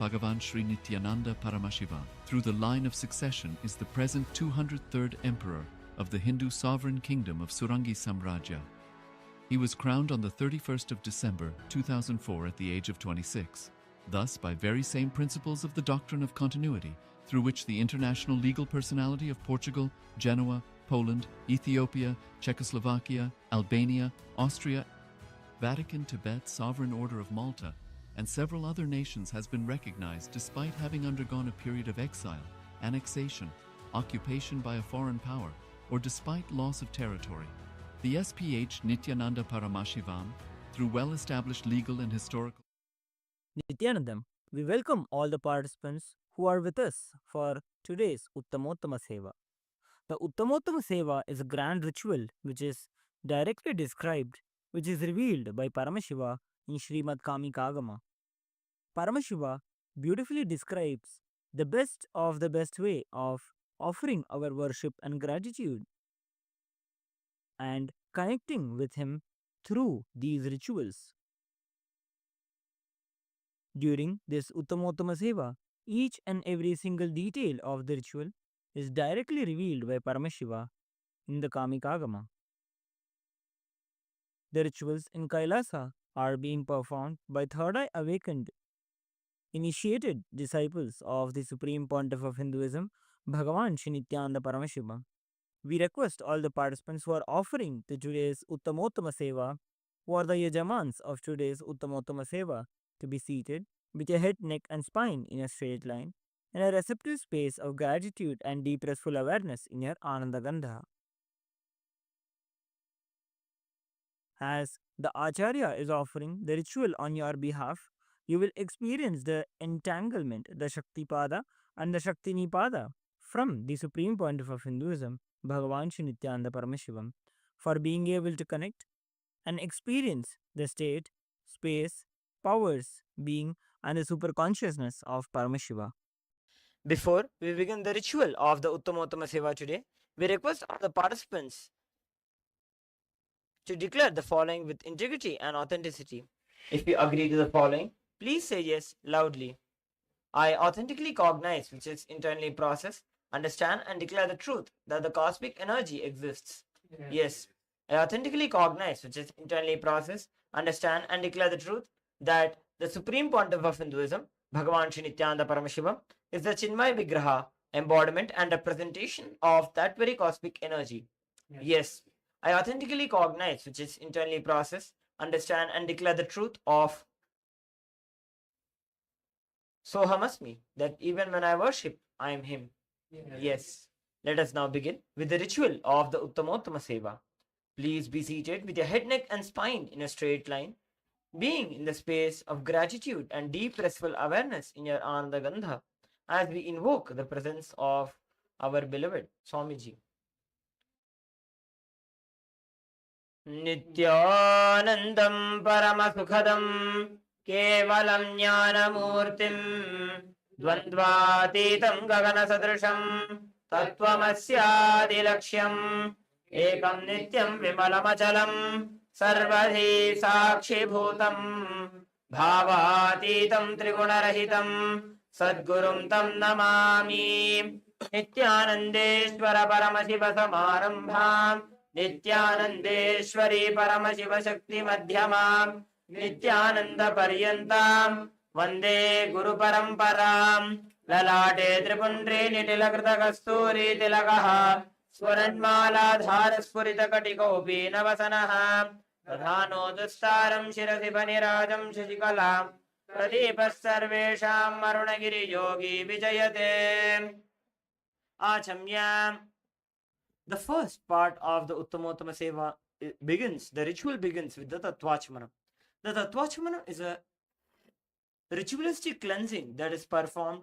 Bhagavan Sri Nithyananda Paramashiva, through the line of succession, is the present 203rd Emperor of the Hindu sovereign kingdom of Surangi Samrajya. He was crowned on the 31st of December 2004 at the age of 26. Thus, by very same principles of the doctrine of continuity, through which the international legal personality of Portugal, Genoa, Poland, Ethiopia, Czechoslovakia, Albania, Austria, Vatican, Tibet, Sovereign Order of Malta, and several other nations has been recognized despite having undergone a period of exile, annexation, occupation by a foreign power, or despite loss of territory. The SPH Nithyananda Paramashivam, through well-established legal and historical Nithyanandam, we welcome all the participants who are with us for today's Uttamottama Seva. The Uttamottama Seva is a grand ritual which is directly described, which is revealed by Paramashiva in Srimad Kamikagama. Paramashiva beautifully describes the best of the best way of offering our worship and gratitude and connecting with him through these rituals. During this Uttamottama Seva, each and every single detail of the ritual is directly revealed by Paramashiva in the Kamikagama. The rituals in Kailasa are being performed by third eye awakened, initiated disciples of the Supreme Pontiff of Hinduism, Bhagavan Sri Nithyananda Paramashiva. We request all the participants who are offering the today's Uttamottama Seva, who are the Yajamans of today's Uttamottama Seva, to be seated with your head, neck, and spine in a straight line, in a receptive space of gratitude and deep restful awareness in your Ananda Gandha. As the Acharya is offering the ritual on your behalf, you will experience the entanglement, the Shaktipada and the Shaktinipada from the Supreme Pontiff of Hinduism, Bhagavan Sri Nithyananda Paramashivam, for being able to connect and experience the state, space, powers, being, and the super consciousness of Paramashiva. Before we begin the ritual of the Uttamottama Seva today, we request all the participants to declare the following with integrity and authenticity. If you agree to the following, please say yes loudly. I authentically cognize, which is internally processed, understand and declare the truth that the cosmic energy exists. Yes. I authentically cognize, which is internally processed, understand and declare the truth that the Supreme Pontiff of Hinduism, Bhagavan Sri Nithyananda Paramashivam, is the Chinmaya Vigraha, embodiment and representation of that very cosmic energy. Yes. I authentically cognize, which is internally processed, understand and declare the truth of Sohamasmi, that even when I worship, I am him. Yes. Let us now begin with the ritual of the Uttamottama Seva. Please be seated with your head, neck and spine in a straight line, being in the space of gratitude and deep restful awareness in your Ananda Gandha, as we invoke the presence of our beloved Swamiji. Nithyanandam Paramasukhadam Kevalam Jnanamurtim Dvandvatitam Gagana Sadrisham Tattvamasya Laksham Ekam Nityam Vimalamachalam Sarvadhi Sakshi Bhutam Bhavatitam Trigunarahitam Sadgurum Tam Namami Nithyanandeshwara Paramashiva Samarambham Nithyanandeshwari Paramashiva Shakti Madhyamam Nithyananda Paryantam Vande Guru Paramparam Lalate Tripundri Nitilakrita Kasturi Tilakaha Swaranmala Dhara Spurita Katikopi Navasanaha Pradhano Dustaram Shirasi Panirajam Shashikalam Pradipas Sarvesham Marunagiri Yogi Vijayate Achamya. The first part of the Uttamottama Seva begins, the ritual begins with the Tattvachmana. The Tattvachmana is a ritualistic cleansing that is performed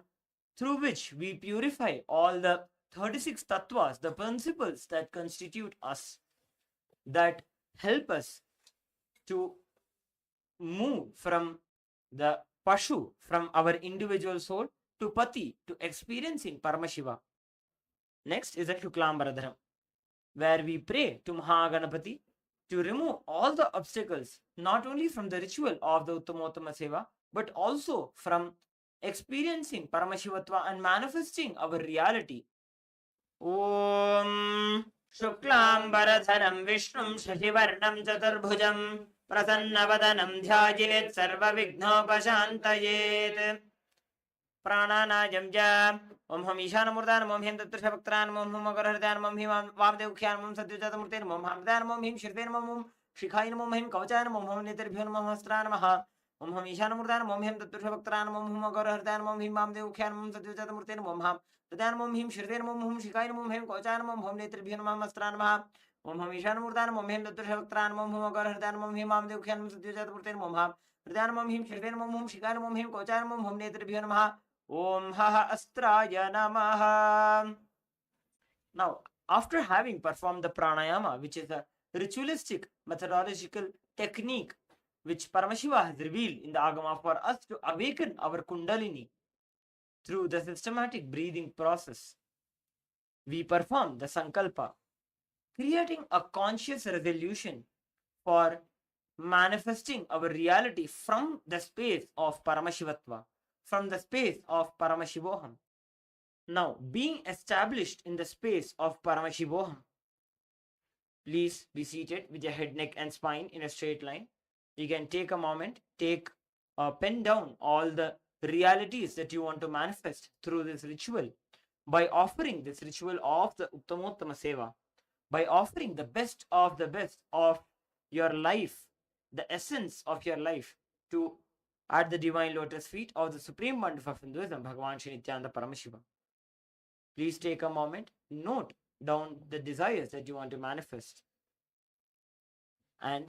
through which we purify all the 36 tattvas, the principles that constitute us, that help us to move from the Pashu, from our individual soul, to Pati, to experiencing Paramashiva. Next is the Shuklambaradharam, where we pray to Mahaganapati to remove all the obstacles, not only from the ritual of the Uttamottama Seva, but also from experiencing Paramashivatva and manifesting our reality. Om Shuklambaradhanam Vishnum Shashivarnam Chaturbhujam Prasannavadanam Dhyayet Sarvavighnopashantayet. प्राणानायं च ओम हम ईशानमूर्तान् ओम हिं तत्पुरुषभक्तान् ओम हम अगरहृदयान् ओम हिं वामदेवख्यान् ओम सद्योजातमूर्तेन् ओम हमदान् ओम हिं शिरतेन् ओम शिखायन् ओम हिं कवचान् ओम हम नेतृभ्यो नमः हस्त्रान् नमः ओम हम ईशानमूर्तान् ओम हिं तत्पुरुषभक्तान् ओम हम अगरहृदयान् ओम हिं वामदेवख्यान् ओम सद्योजातमूर्तेन् ओम हृदयान् ओम हिं शिरतेन् ओम हम शिखायन् ओम हिं कवचान् ओम हम नेतृभ्यो नमः हस्त्रान् नमः ओम हम ईशानमूर्तान् ओम हिं तत्पुरुषभक्तान् ओम हम अगरहृदयान् ओम हिं वामदेवख्यान् ओम सद्योजातमूर्तेन् ओम हृदयान् ओम हिं शिरतेन् ओम हम शिखायन् ओम हिं कवचान् ओम हम नेतृभ्यो नमः Om Haha Astraya Namaha. Now, after having performed the pranayama, which is a ritualistic methodological technique which Paramashiva has revealed in the Agama for us to awaken our Kundalini through the systematic breathing process, we perform the Sankalpa, creating a conscious resolution for manifesting our reality from the space of Paramashivatva, from the space of Paramashivoham. Now, being established in the space of Paramashivoham, please be seated with your head, neck and spine in a straight line. You can take a moment, pen down all the realities that you want to manifest through this ritual by offering this ritual of the Uttamottama Seva, by offering the best of your life, the essence of your life to at the divine lotus feet of the supreme wonderful of Hinduism, Bhagavan Shri Nithyananda Paramashiva. Please take a moment, note down the desires that you want to manifest. And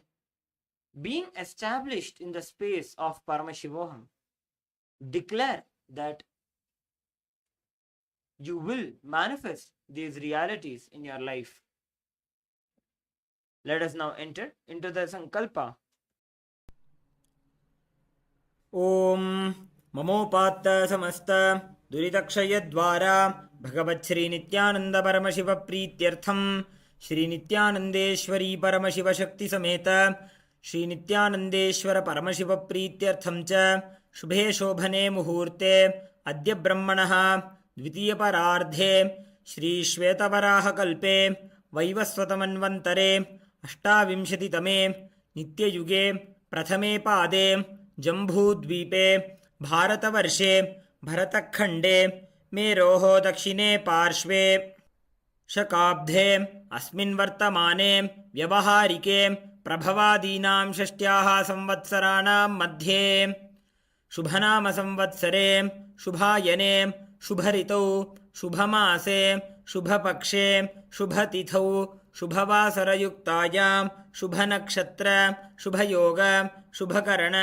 being established in the space of Paramashivoham, declare that you will manifest these realities in your life. Let us now enter into the Sankalpa. Om Mamopatta Samasta Duritakshayadvara Bhagavat Shri Nithyananda Paramashiva Prityartham Shri Nithyanandeshwari Paramashiva Shakti Sameta Shri Nithyanandeshwara Paramashiva Prityartham Cha Shubhe Shobhane Muhurte Adya Brahmanaha Dvitiya Parardhe Shri Shvetavaraha Kalpe Vaivasvatamanvantare Ashtavimshatitame Nitya Yuge Prathame Pade जम्बूद्वीपे भारतवर्षे भरतखण्डे मेरोः दक्षिणे पार्श्वे शकाब्धे अस्मिन् वर्तमाने व्यवहारिके प्रभवादीनां षष्ट्याः संवत्सराणां मध्ये शुभनाम संवत्सरे शुभायने शुभऋतौ शुभमासे शुभपक्षे शुभतिथौ शुभवासरयुक्तायां शुभनक्षत्र शुभयोग शुभकरण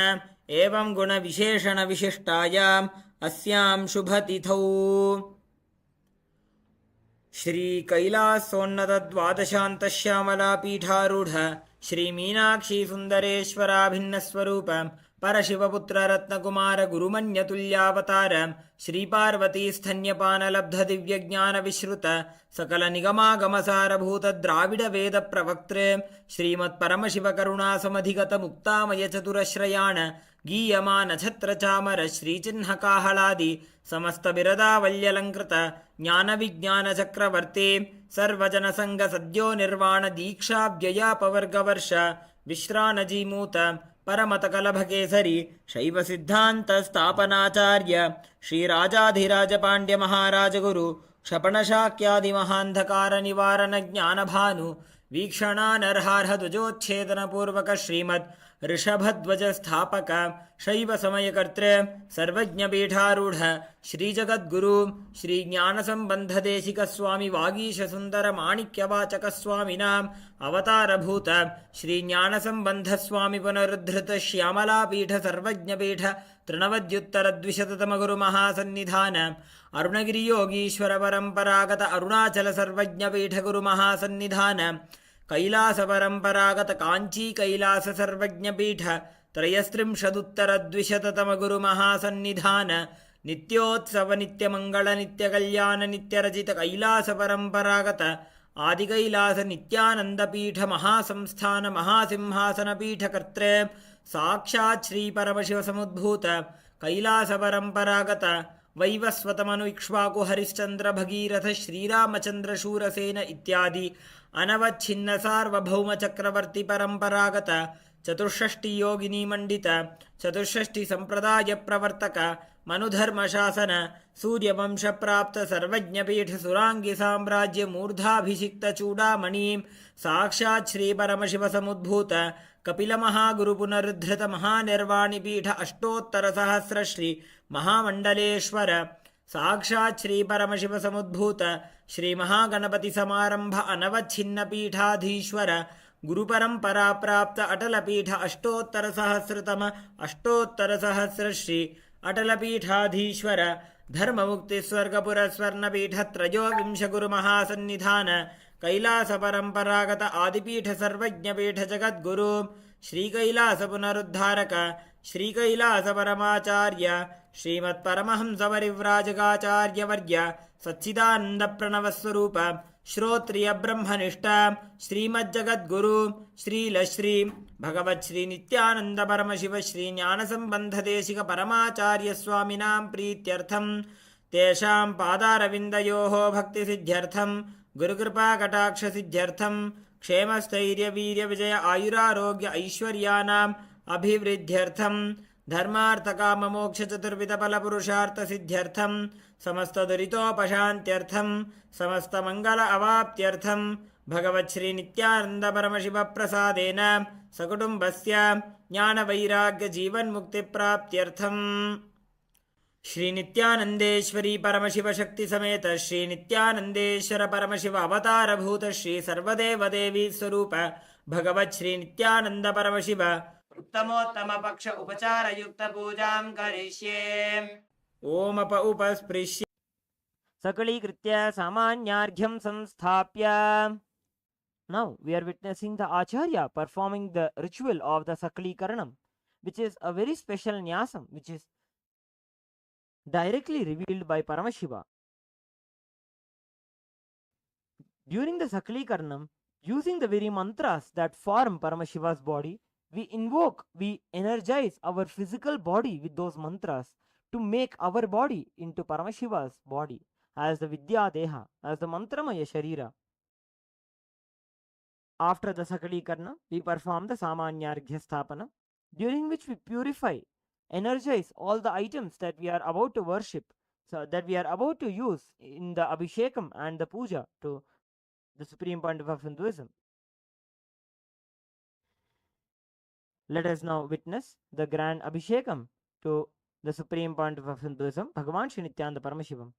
एवं गुणविशेषण विशिष्टायाम् अस्यां शुभतिथौ श्री कैलासोन्नत द्वादशान्तश्यामला पीठारूढ़ श्री मीनाक्षी सुंदरेश्वराभिन्न स्वरूप परशिवपुत्र रत्नकुमार गुरुमन्यतुल्यावतार श्री पार्वती स्तन्यपान लब्ध दिव्य ज्ञान विश्रुत सकल निगमागमसारभूत द्राविड वेद प्रवक्तृ श्रीमत् परमशिव करुणा समधिगत मुक्तामय चतुरश्रयाण गीयमान छत्र चामर श्रीचिह्न काहलादि समस्त बिरदावल्यलंकृत ज्ञान विज्ञान चक्रवर्ती सर्वजन संग सद्यो निर्वाण दीक्षा व्ययापवर्गवर्ष विश्रानजीमूत परमतकलभकेसरी शैव सिद्धांत स्थापनाचार्य श्रीराजाधिराज पांड्य महाराज गुरु क्षपणशाक्यादि महांधकार निवारण ज्ञान भानु वीक्षणानर्हार्ह ध्वजोच्छेदन पूर्वक श्रीमद् ऋषभध्वज स्थापक शैव समयकर्तृ सर्वज्ञ पीठारूढ़ श्री जगद्गुरु श्री ज्ञान संबंध देशिक स्वामी वागीश सुंदर माणिक्यवाचक स्वामिनाम अवतारभूत श्री ज्ञान संबंध स्वामी पुनरुद्धृत श्यामला पीठ सर्वज्ञ पीठ तृणवद्युत्तर द्विशततम गुरु महासन्निधान अरुणगिरि योगीश्वर परंपरागत अरुणाचल सर्वज्ञ पीठ गुरु महासन्निधान कैलास परंपरागत कांची कैलास सर्वज्ञ पीठ त्रयस्त्रिंशदुत्तर द्विशततम गुरु महासन्निधान नित्योत्सव नित्य मंगल नित्य कल्याण नित्य रचित कैलास परंपरागत आदि कैलास नित्यानंद पीठ महासंस्थान महासिंहासन पीठ कर्तृ साक्षात् श्री परमशिव समुद्भूत कैलासपरम्परागत वैवस्वतमनु इक्ष्वाकु हरिश्चन्द्र भगीरथ श्रीरामचन्द्र शूरसेन इत्यादि अनवच्छिन्न सार्वभौम चक्रवर्ती परम्परागत चतुष्षष्टि योगिनी मंडित चतुष्षष्टि संप्रदाय प्रवर्तक मनुधर्म शासन सूर्यवंश प्राप्त सर्वज्ञपीठ सुरांगी साम्राज्य मूर्धाभिषिक्त चूड़ामणि साक्षात् श्री परमशिव समुद्भूत कपिल महागुरु पुनरुद्धृत महानिर्वाणि पीठ अष्टोत्तर सहस्र श्री महामंडलेश्वर साक्षात् श्री परमशिव समुद्भूत श्री महागणपति समारंभ अनवच्छिन्न पीठाधीश्वर गुरुपरंपरा प्राप्त अटल पीठ अष्टोत्तर सहस्र श्री अटल पीठाधीश्वर धर्म मुक्ति स्वर्गपुर स्वर्ण पीठ त्रयोविंश गुरु महासन्निधान कैलास परंपरागत आदिपीठ सर्वज्ञ पीठ जगद्गुरु श्री कैलास पुनरुद्धारक श्री कैलास परमाचार्य श्रीमत् परमहंस परिव्राजकाचार्य वर्य सच्चिदानंद प्रणव स्वरूप श्रोत्रिय ब्रह्मनिष्ठ श्रीमज्जगद्गुरु श्रीलश्री भगवत् श्री नित्यानंद परमशिव श्री ज्ञान संबंध देशिक परमाचार्य स्वामिनां प्रीत्यर्थं तेषां पादारविन्दयोः भक्ति सिद्ध्यर्थं गुरुकृपा कटाक्ष सिद्ध्यर्थं क्षेमस्थैर्य वीर्य विजय आयुरारोग्य ऐश्वर्यानाम् अभिवृद्ध्यर्थं धर्मार्थ काम मोक्ष चतुर्विध फल पुरुषार्थ सिद्ध्यर्थं समस्त दुरितोपशान्त्यर्थं समस्त मंगल अवाप्त्यर्थं भगवत् श्री नित्यानंद परमशिव प्रसादेन सकुटुम्बस्य ज्ञान वैराग्य जीवन मुक्ति प्राप्त्यर्थं श्री नित्यानंदेश्वरी परमशिव शक्ति समेत श्री नित्यानंदेश्वर परमशिव अवतार भूत श्री सर्वदेव देवी स्वरूप भगवत् श्री नित्यानंद परमशिव उत्तमोत्तम पक्ष उपचार युक्त पूजां करिष्ये। ओम उपस्पृश्य सकलीकृत्य सामान्यार्घ्यं संस्थाप्य. Now we are witnessing the Acharya performing the ritual of the Sakalikaranam, which is a very special nyasam which is directly revealed by Paramashiva. During the Sakalikaranam, using the very mantras that form Paramashiva's body, we invoke, we energize our physical body with those mantras to make our body into Paramashiva's body as the Vidya Deha, as the Mantramaya Sharira. After the Sakalikarna, we perform the Samanyarghya Sthapana, during which we purify, energize all the items that we are about to worship, so that we are about to use in the Abhishekam and the Puja to the Supreme Pontiff of Hinduism. Let us now witness the grand Abhishekam to the Supreme Pontiff of Hinduism, Bhagavan Shri Nithyananda Paramashivam.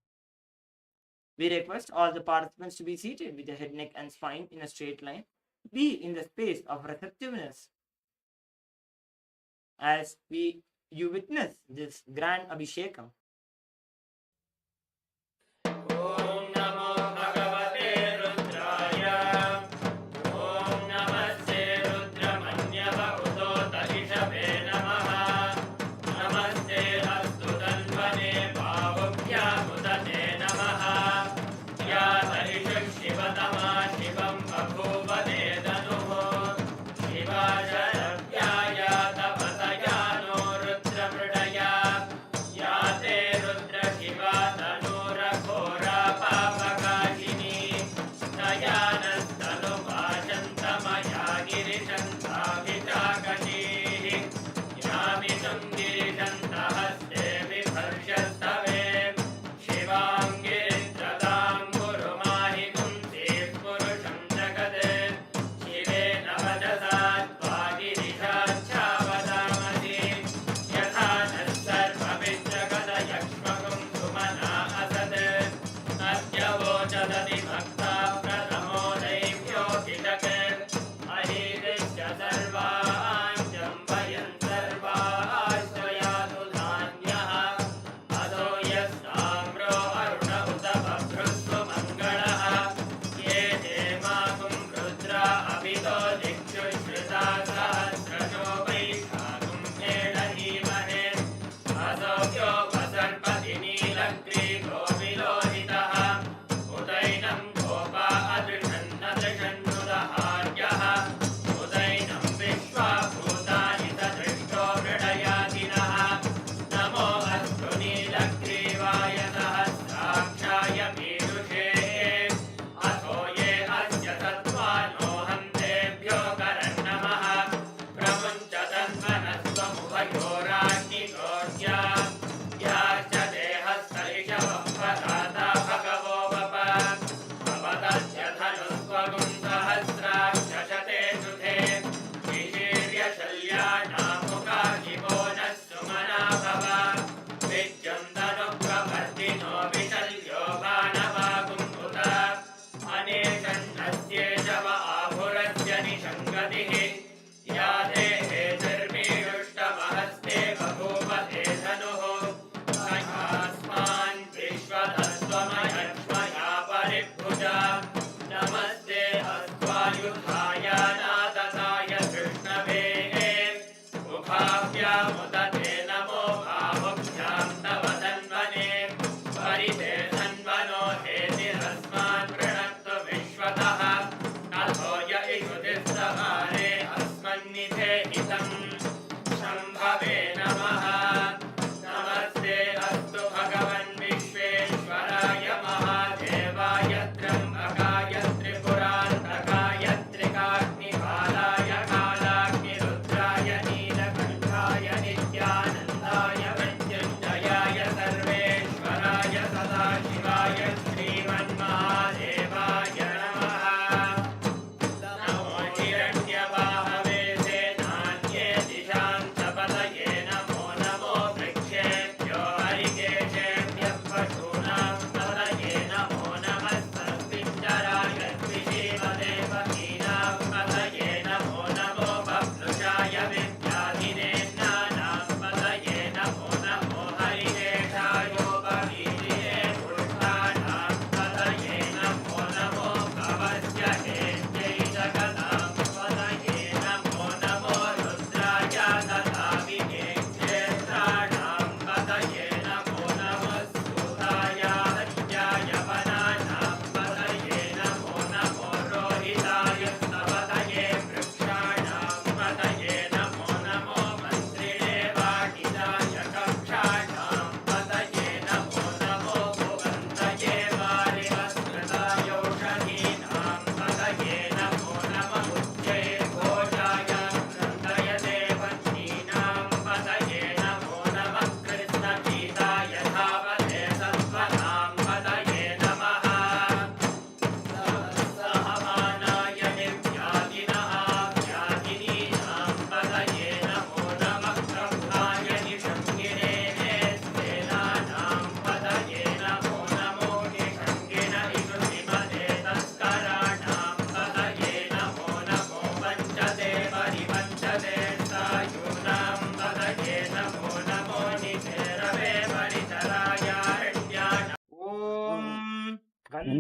We request all the participants to be seated with the head, neck and spine in a straight line. Be in the space of receptiveness as you witness this grand Abhishekam. नमो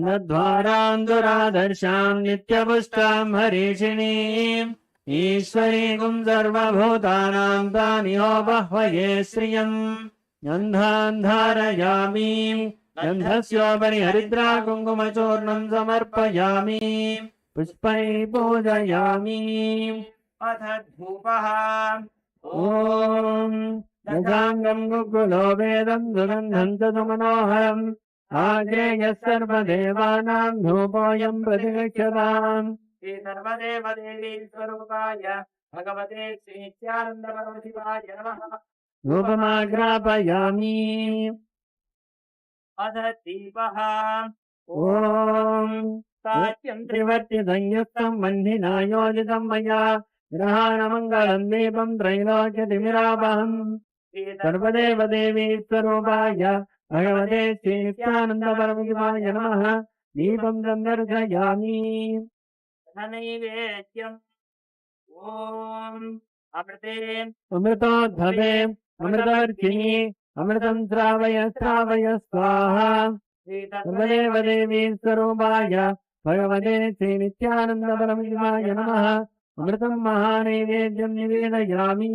नद्वारां दुरादर्शां नित्यपुष्टां हरीषिणीम् ईश्वरीं सर्वभूतानां तानिहो बह्वये श्रियम् गन्धान् धारयामि गन्धस्योपरि हरिद्रा कुङ्कुमचूर्णं समर्पयामि पुष्पैः पूजयामि अथ धूपः ॐ दशाङ्गं गुग्गुलो वेदं सुगन्धं च सुमनोहरम् आग्नेयः सर्वदेवानां धूपोऽयं प्रतिगच्छताम् श्री सर्वदेवदेवी स्वरूपाय भगवते श्री नित्यानन्दपरमशिवाय नमः धूपमाग्रापयामि अथ दीपः ॐ सात्यं त्रिवर्तिसंयुक्तं वह्निना योजितं मया ग्रहाणमङ्गलं दीपं त्रैलोक्यतिमिरापहम् श्री सर्वदेवदेवी स्वरूपाय भगवते श्री नित्यानन्दपरमशिवाय नमः दीपं सन्दर्शयामि नैवेद्यम् ॐ अमृते अमृतोद्भवे अमृतवर्षिणि अमृतं श्रावय श्रावय स्वाहा सर्वदेवदेवी स्वरूपाय भगवते श्री नित्यानन्दपरमशिवाय नमः अमृतं महानैवेद्यं निवेदयामि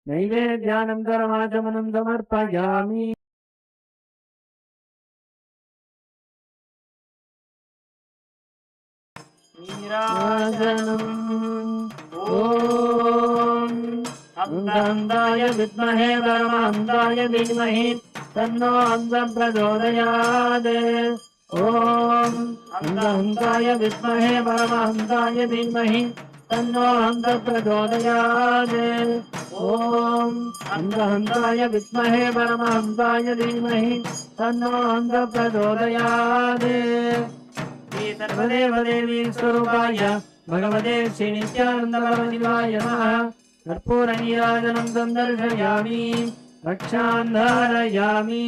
नैवेद्यानन्तरमाचमनं समर्पयामि नीराजनम् ॐ अन्धाय विद्महे परमहंसाय धीमहि तन्नो अन्धः प्रचोदयात् ॐ अन्धहंसाय विद्महे परमहंसाय धीमहि तन्नो अन्धः प्रचोदयात् ॐ अन्धहंसाय विद्महे परमहंसाय धीमहि तन्नो अन्धः प्रचोदयात् श्री सर्वदेवदेवी स्वरूपाय भगवते श्री नित्यानन्दपरमशिवाय नमः कर्पूरनीराजनं सन्दर्शयामि रक्षां धारयामि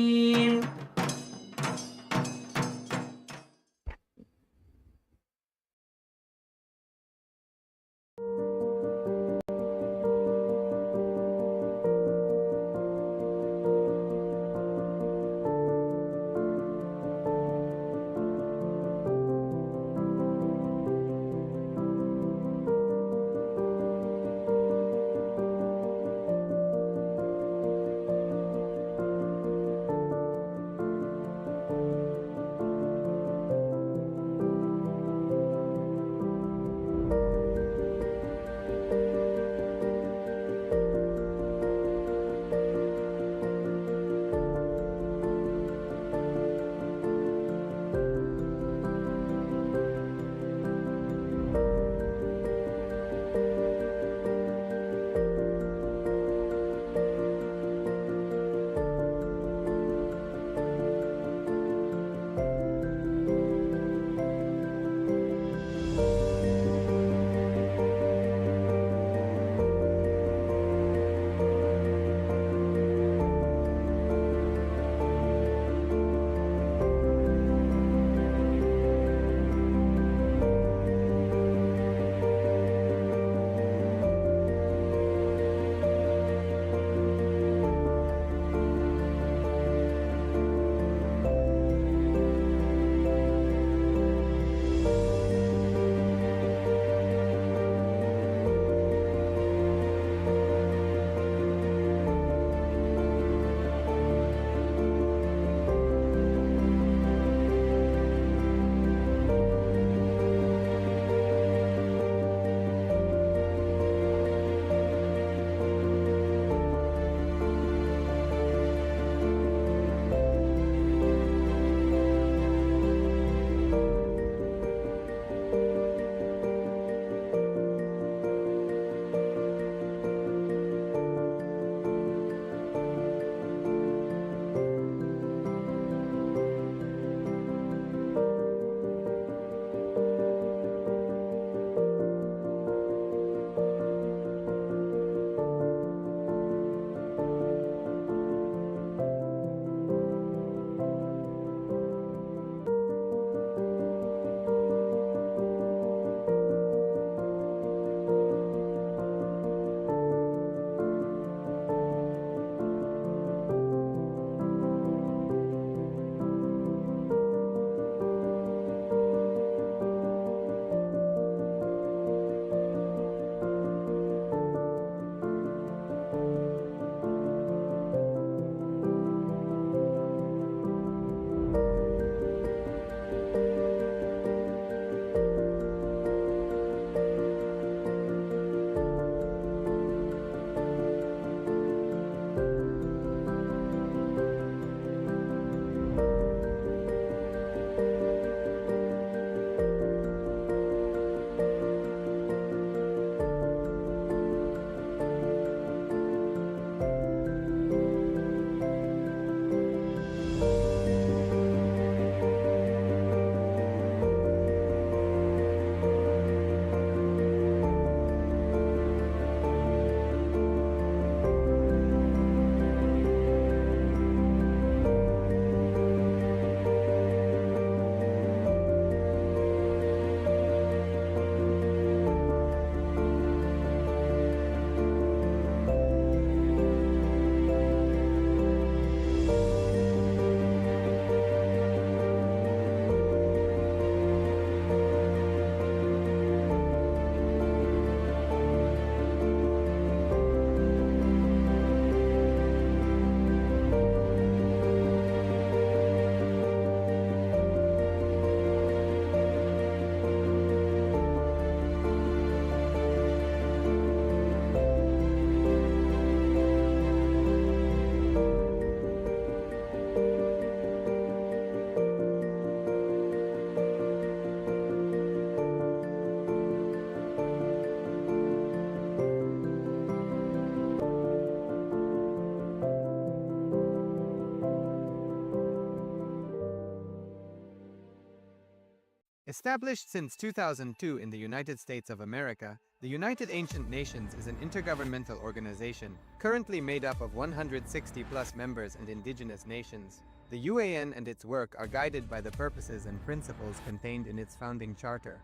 Established since 2002 in the United States of America, the United Ancient Nations is an intergovernmental organization, currently made up of 160+ members and indigenous nations. The UAN and its work are guided by the purposes and principles contained in its founding charter.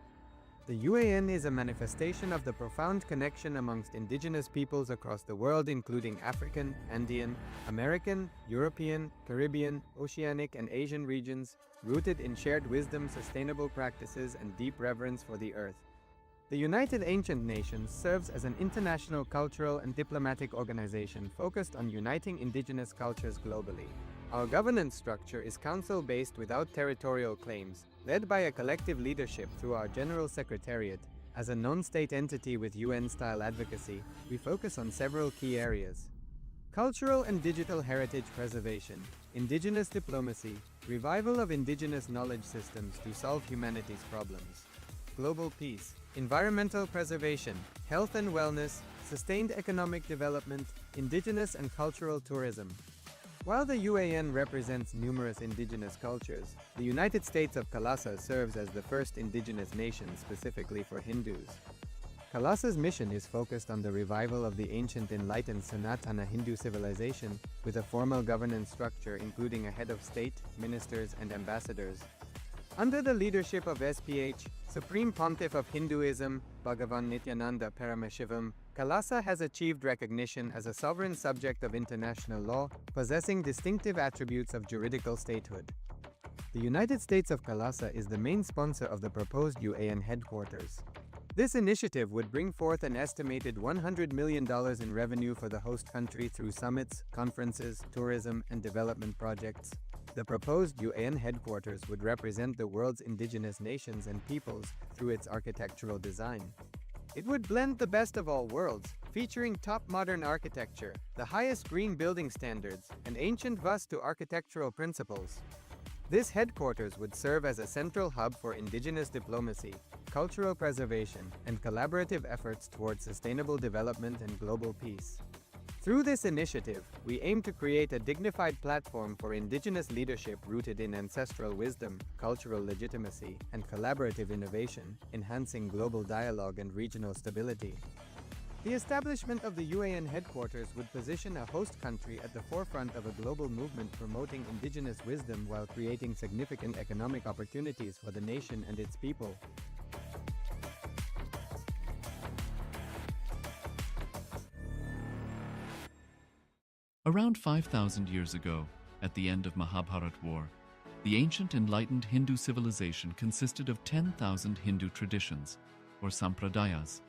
The UAN is a manifestation of the profound connection amongst indigenous peoples across the world, including African, Andean, American, European, Caribbean, Oceanic, and Asian regions, rooted in shared wisdom, sustainable practices, and deep reverence for the earth. The United Ancient Nations serves as an international cultural and diplomatic organization focused on uniting indigenous cultures globally. Our governance structure is council-based without territorial claims, led by a collective leadership through our General Secretariat. As a non-state entity with UN-style advocacy, we focus on several key areas: cultural and digital heritage preservation, indigenous diplomacy, revival of indigenous knowledge systems to solve humanity's problems, global peace, environmental preservation, health and wellness, sustained economic development, indigenous and cultural tourism. While the UAN represents numerous indigenous cultures, the United States of KAILASA serves as the first indigenous nation specifically for Hindus. KAILASA's mission is focused on the revival of the ancient enlightened Sanatana Hindu civilization with a formal governance structure including a head of state, ministers, and ambassadors. Under the leadership of SPH, Supreme Pontiff of Hinduism, Bhagavan Nithyananda Paramashivam, KAILASA has achieved recognition as a sovereign subject of international law, possessing distinctive attributes of juridical statehood. The United States of KAILASA is the main sponsor of the proposed UAN headquarters. This initiative would bring forth an estimated $100 million in revenue for the host country through summits, conferences, tourism, and development projects. The proposed UAN headquarters would represent the world's indigenous nations and peoples through its architectural design. It would blend the best of all worlds, featuring top modern architecture, the highest green building standards, and ancient Vastu architectural principles. This headquarters would serve as a central hub for indigenous diplomacy, cultural preservation, and collaborative efforts towards sustainable development and global peace. Through this initiative, we aim to create a dignified platform for indigenous leadership rooted in ancestral wisdom, cultural legitimacy, and collaborative innovation, enhancing global dialogue and regional stability. The establishment of the UAN headquarters would position a host country at the forefront of a global movement promoting indigenous wisdom while creating significant economic opportunities for the nation and its people. Around 5,000 years ago, at the end of Mahabharat War, the ancient enlightened Hindu civilization consisted of 10,000 Hindu traditions, or sampradayas,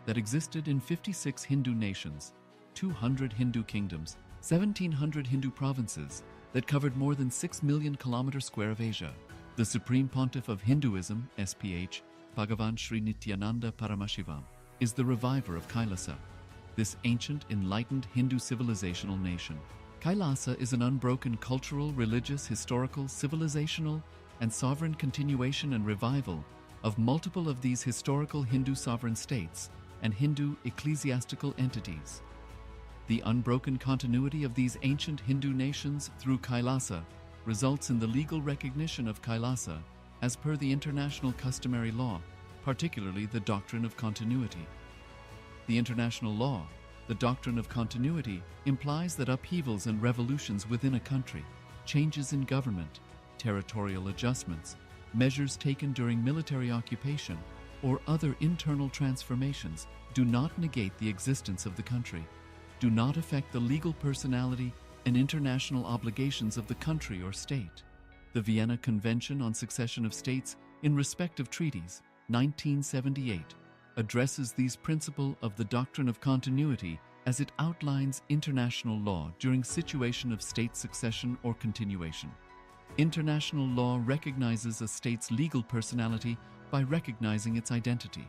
that existed in 56 Hindu nations, 200 Hindu kingdoms, 1,700 Hindu provinces that covered more than 6 million kilometers square of Asia. The Supreme Pontiff of Hinduism, SPH, Bhagavan Sri Nithyananda Paramashivam, is the reviver of KAILASA, this ancient, enlightened Hindu civilizational nation. KAILASA is an unbroken cultural, religious, historical, civilizational, and sovereign continuation and revival of multiple of these historical Hindu sovereign states and Hindu ecclesiastical entities. The unbroken continuity of these ancient Hindu nations through KAILASA results in the legal recognition of KAILASA as per the international customary law, particularly the doctrine of continuity. The international law, the doctrine of continuity, implies that upheavals and revolutions within a country, changes in government, territorial adjustments, measures taken during military occupation, or other internal transformations do not negate the existence of the country, do not affect the legal personality and international obligations of the country or state. The Vienna Convention on Succession of States in Respect of Treaties, 1978, addresses these principles of the doctrine of continuity as it outlines international law during situation of state succession or continuation. International law recognizes a state's legal personality by recognizing its identity.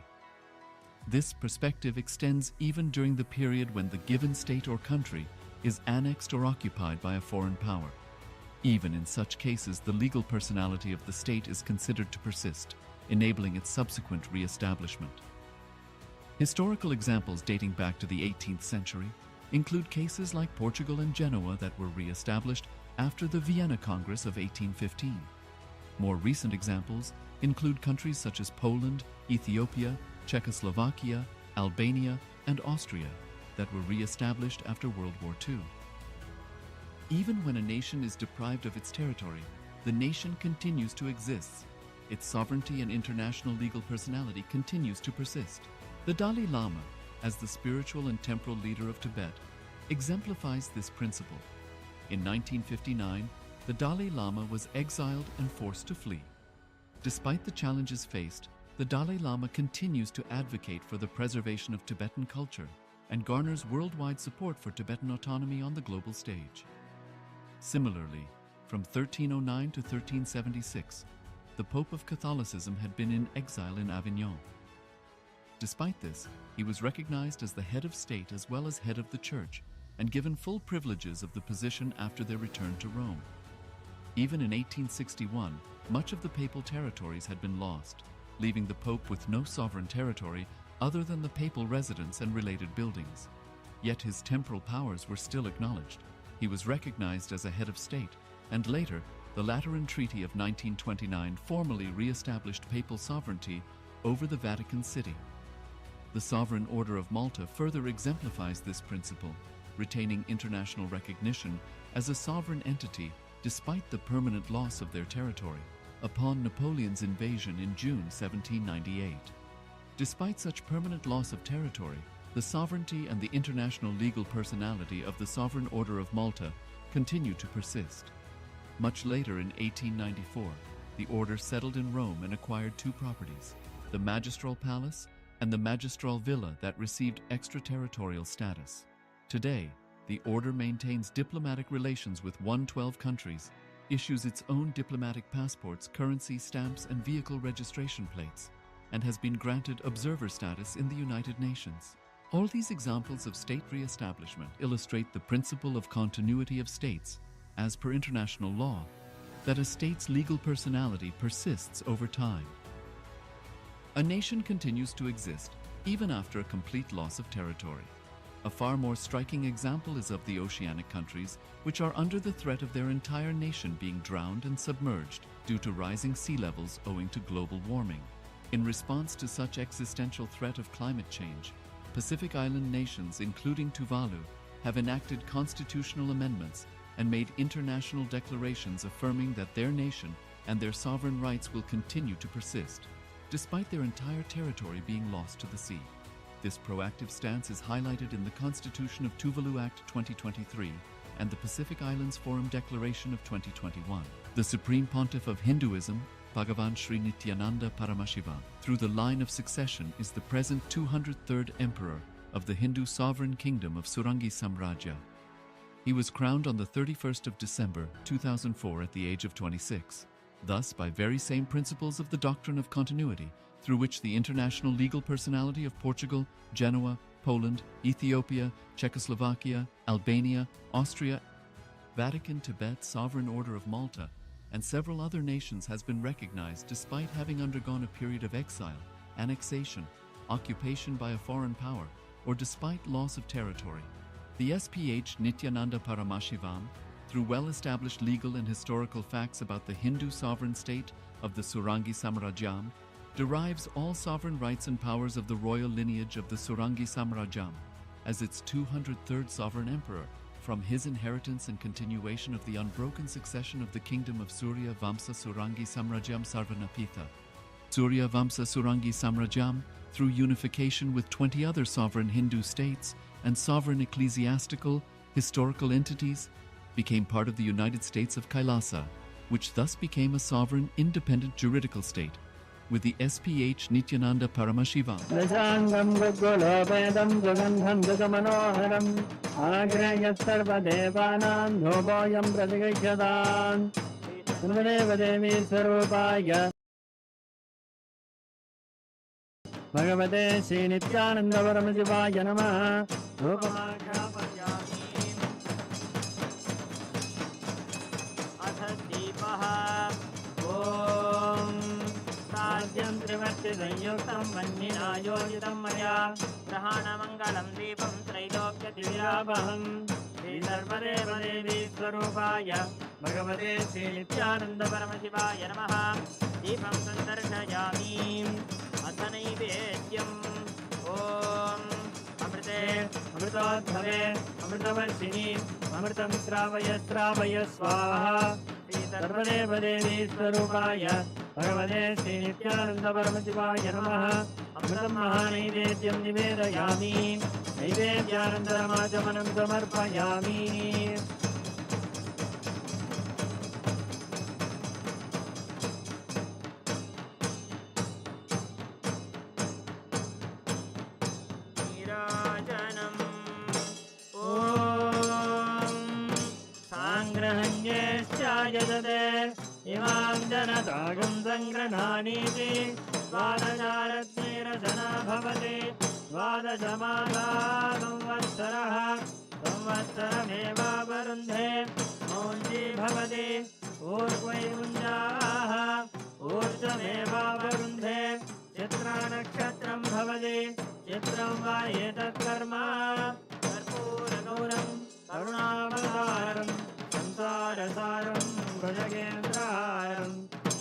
This perspective extends even during the period when the given state or country is annexed or occupied by a foreign power. Even in such cases, the legal personality of the state is considered to persist, enabling its subsequent re-establishment. Historical examples dating back to the 18th century include cases like Portugal and Genoa that were re-established after the Vienna Congress of 1815. More recent examples include countries such as Poland, Ethiopia, Czechoslovakia, Albania, and Austria that were re-established after World War II. Even when a nation is deprived of its territory, the nation continues to exist. Its sovereignty and international legal personality continues to persist. The Dalai Lama, as the spiritual and temporal leader of Tibet, exemplifies this principle. In 1959, the Dalai Lama was exiled and forced to flee. Despite the challenges faced, the Dalai Lama continues to advocate for the preservation of Tibetan culture and garners worldwide support for Tibetan autonomy on the global stage. Similarly, from 1309 to 1376, the Pope of Catholicism had been in exile in Avignon. Despite this, he was recognized as the head of state as well as head of the church and given full privileges of the position after their return to Rome. Even in 1861, much of the papal territories had been lost, leaving the Pope with no sovereign territory other than the papal residence and related buildings. Yet his temporal powers were still acknowledged. He was recognized as a head of state, and later, the Lateran Treaty of 1929 formally re-established papal sovereignty over the Vatican City. The Sovereign Order of Malta further exemplifies this principle, retaining international recognition as a sovereign entity despite the permanent loss of their territory upon Napoleon's invasion in June 1798. Despite such permanent loss of territory, the sovereignty and the international legal personality of the Sovereign Order of Malta continue to persist. Much later in 1894, the order settled in Rome and acquired two properties, the Magistral Palace and the Magistral Villa that received extraterritorial status. Today, the order maintains diplomatic relations with 112 countries, issues its own diplomatic passports, currency stamps, and vehicle registration plates, and has been granted observer status in the United Nations. All these examples of state re-establishment illustrate the principle of continuity of states, as per international law, that a state's legal personality persists over time. A nation continues to exist even after a complete loss of territory. A far more striking example is of the oceanic countries, which are under the threat of their entire nation being drowned and submerged due to rising sea levels owing to global warming. In response to such existential threat of climate change, Pacific Island nations, including Tuvalu, have enacted constitutional amendments and made international declarations affirming that their nation and their sovereign rights will continue to persist, despite their entire territory being lost to the sea. This proactive stance is highlighted in the Constitution of Tuvalu Act 2023 and the Pacific Islands Forum Declaration of 2021. The Supreme Pontiff of Hinduism, Bhagavan Sri Nithyananda Paramashiva, through the line of succession is the present 203rd Emperor of the Hindu Sovereign Kingdom of Surangi Samrajya. He was crowned on the 31st of December 2004 at the age of 26. Thus, by very same principles of the doctrine of continuity, through which the international legal personality of Portugal, Genoa, Poland, Ethiopia, Czechoslovakia, Albania, Austria, Vatican, Tibet, Sovereign Order of Malta, and several other nations has been recognized despite having undergone a period of exile, annexation, occupation by a foreign power, or despite loss of territory. The SPH Nithyananda Paramashivam, through well-established legal and historical facts about the Hindu sovereign state of the Surangi Samrajyam, derives all sovereign rights and powers of the royal lineage of the Surangi Samrajyam as its 203rd sovereign emperor from his inheritance and continuation of the unbroken succession of the kingdom of Surya Vamsa Surangi Samrajyam Sarvanapitha. Surya Vamsa Surangi Samrajyam, through unification with 20 other sovereign Hindu states and sovereign ecclesiastical, historical entities, became part of the United States of KAILASA, which thus became a sovereign, independent juridical state, with the SPH Nithyananda Paramashivam. Dasangam Gugolo Vedam Jagandham Jagamanoharam Agraya Sarva Devanam Dhoboyam Pratigayadam Sarvadeva Devi Sarvapaya Bhagavate Sri Nithyananda Paramasivaya Namaha Rupamakrapayami Atha Deepaha Om Sadyam Trivatti Sanyuktam Vandinayojitam Maya Prahanamangalam Deepam Trailokya Divyabham Sri Sarvadeva Devi Swarupaya भगवते श्री नित्यानंद परमशिवाय नमः दीपं सन्दर्शयामि अथ नैवेद्यम् ॐ अमृते अमृतोद्भवे अमृतवर्षिणि अमृतं श्रावय श्रावय स्वाहा श्री सर्वदेवदेवी स्वरूपाय भगवते श्री नित्यानंद परमशिवाय नमः अमृतं महानैवेद्यं निवेदयामि नैवेद्यानन्तरमाचमनं समर्पयामि इमां जनतागं सङ्गृह्णानीति द्वादशारत्नेरसना भवति द्वादशमासा संवत्सरः संवत्सरमेवावरुन्धे मौञ्जी भवति ऊर्ध्वैमुञ्जाः ऊर्ध्वमेवावरुन्धे चित्रानक्षत्रं भवति चित्रं वा एतत्कर्म कर्पूरगौरं करुणावतारं संसारसारं भुजगेन्द्रहारं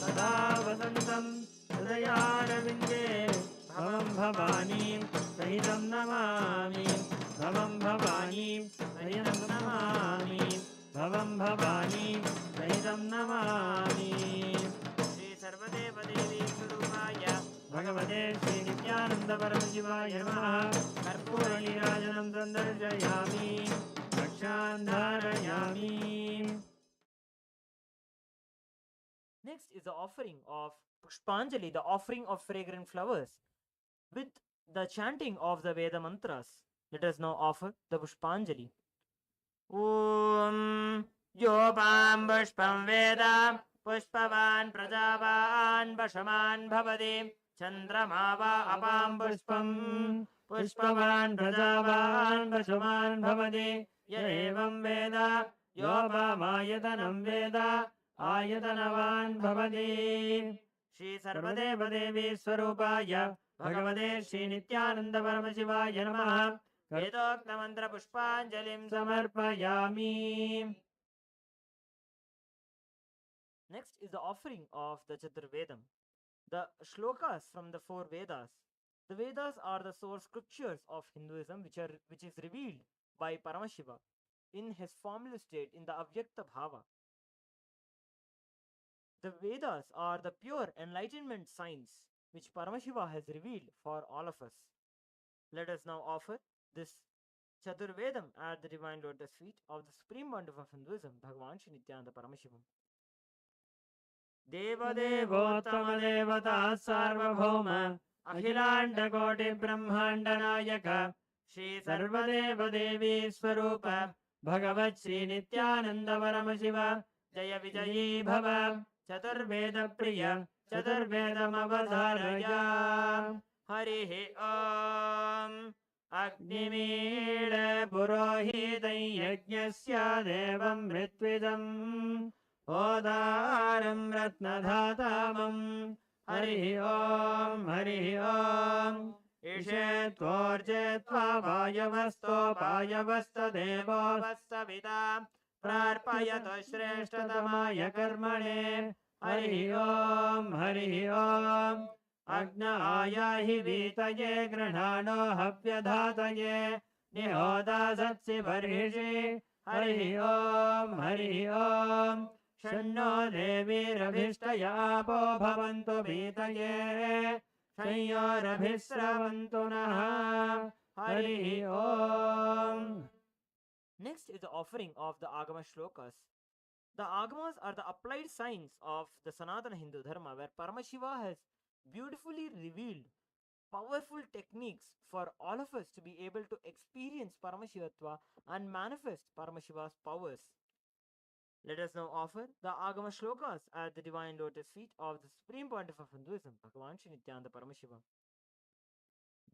सदा वसन्तं हृदयारविन्दे भवं भवानीं सहितं नमामि भवं भवानीं सहितं नमामि भवं भवानीं सहितं नमामि श्री सर्वदेवदेवी स्वरूपाय भगवते श्री नित्यानंद परमशिवाय नमः कर्पूरनीराजनं सन्दर्शयामि रक्षां धारयामि. Next is the offering of Pushpanjali, the offering of fragrant flowers, with the chanting of the Veda mantras. Let us now offer the Pushpanjali. Om Yopam Pushpam Veda Pushpavan Prajavan Vashaman Bhavati Chandramava Apam Pushpam Pushpavan Prajavan Vashaman Bhavati Yaevam Veda Yopamayatanam Veda आयतनवान् भवति श्री सर्वदेवदेवी स्वरूपाय भगवते श्री नित्यानंद परमशिवाय नमः वेदोक्त मंत्र पुष्पांजलिं समर्पयामि. Next is the offering of the Chaturvedam, the shlokas from the four Vedas. The Vedas are the source scriptures of Hinduism which is revealed by Paramashiva in his formless state in the Avyakta Bhava. The Vedas are the pure enlightenment signs which Paramashiva has revealed for all of us. Let us now offer this Chaturvedam at the divine lotus feet of the Supreme Pontiff of Hinduism, Bhagavan Shri Nithyananda Paramashivam. Deva Devottama Devata Sarvabhauma Akhilanda Koti Brahmanda Nayaka Shri Sarvadeva Devi Swarupa Bhagavat Shri Nithyananda Paramashiva Jaya Vijayi Bhava चतुर्वेद प्रिय चतुर्वेदमवधारया. हरिः ॐ अग्निमीळ पुरोहितं यज्ञस्य देवं ऋत्विजं ओदारं रत्नधातामं. हरिः ॐ ईशेत्वोर्जे त्वा वायवस्तोपायवस्तदेवो वस्तविता प्रार्पयतु श्रेष्ठतमाय कर्मणे. हरिः ॐ अग्नायाहि वीतये गृह्णाणो हव्यधातये निहोदासत्सि बर्हिषि. हरिः ॐ शन्नो देवीरभिष्टयापो भवन्तु वीतये शय्योरभिस्रवन्तु नः. हरिः ॐ. Next is the offering of the Agama shlokas. The Agamas are the applied signs of the Sanatana Hindu Dharma, where Paramashiva has beautifully revealed powerful techniques for all of us to be able to experience Paramashivatva and manifest Paramashiva's powers. Let us now offer the Agama shlokas at the divine lotus feet of the Supreme Pontiff of Hinduism, Bhagavan Shri Nithyananda Paramashiva.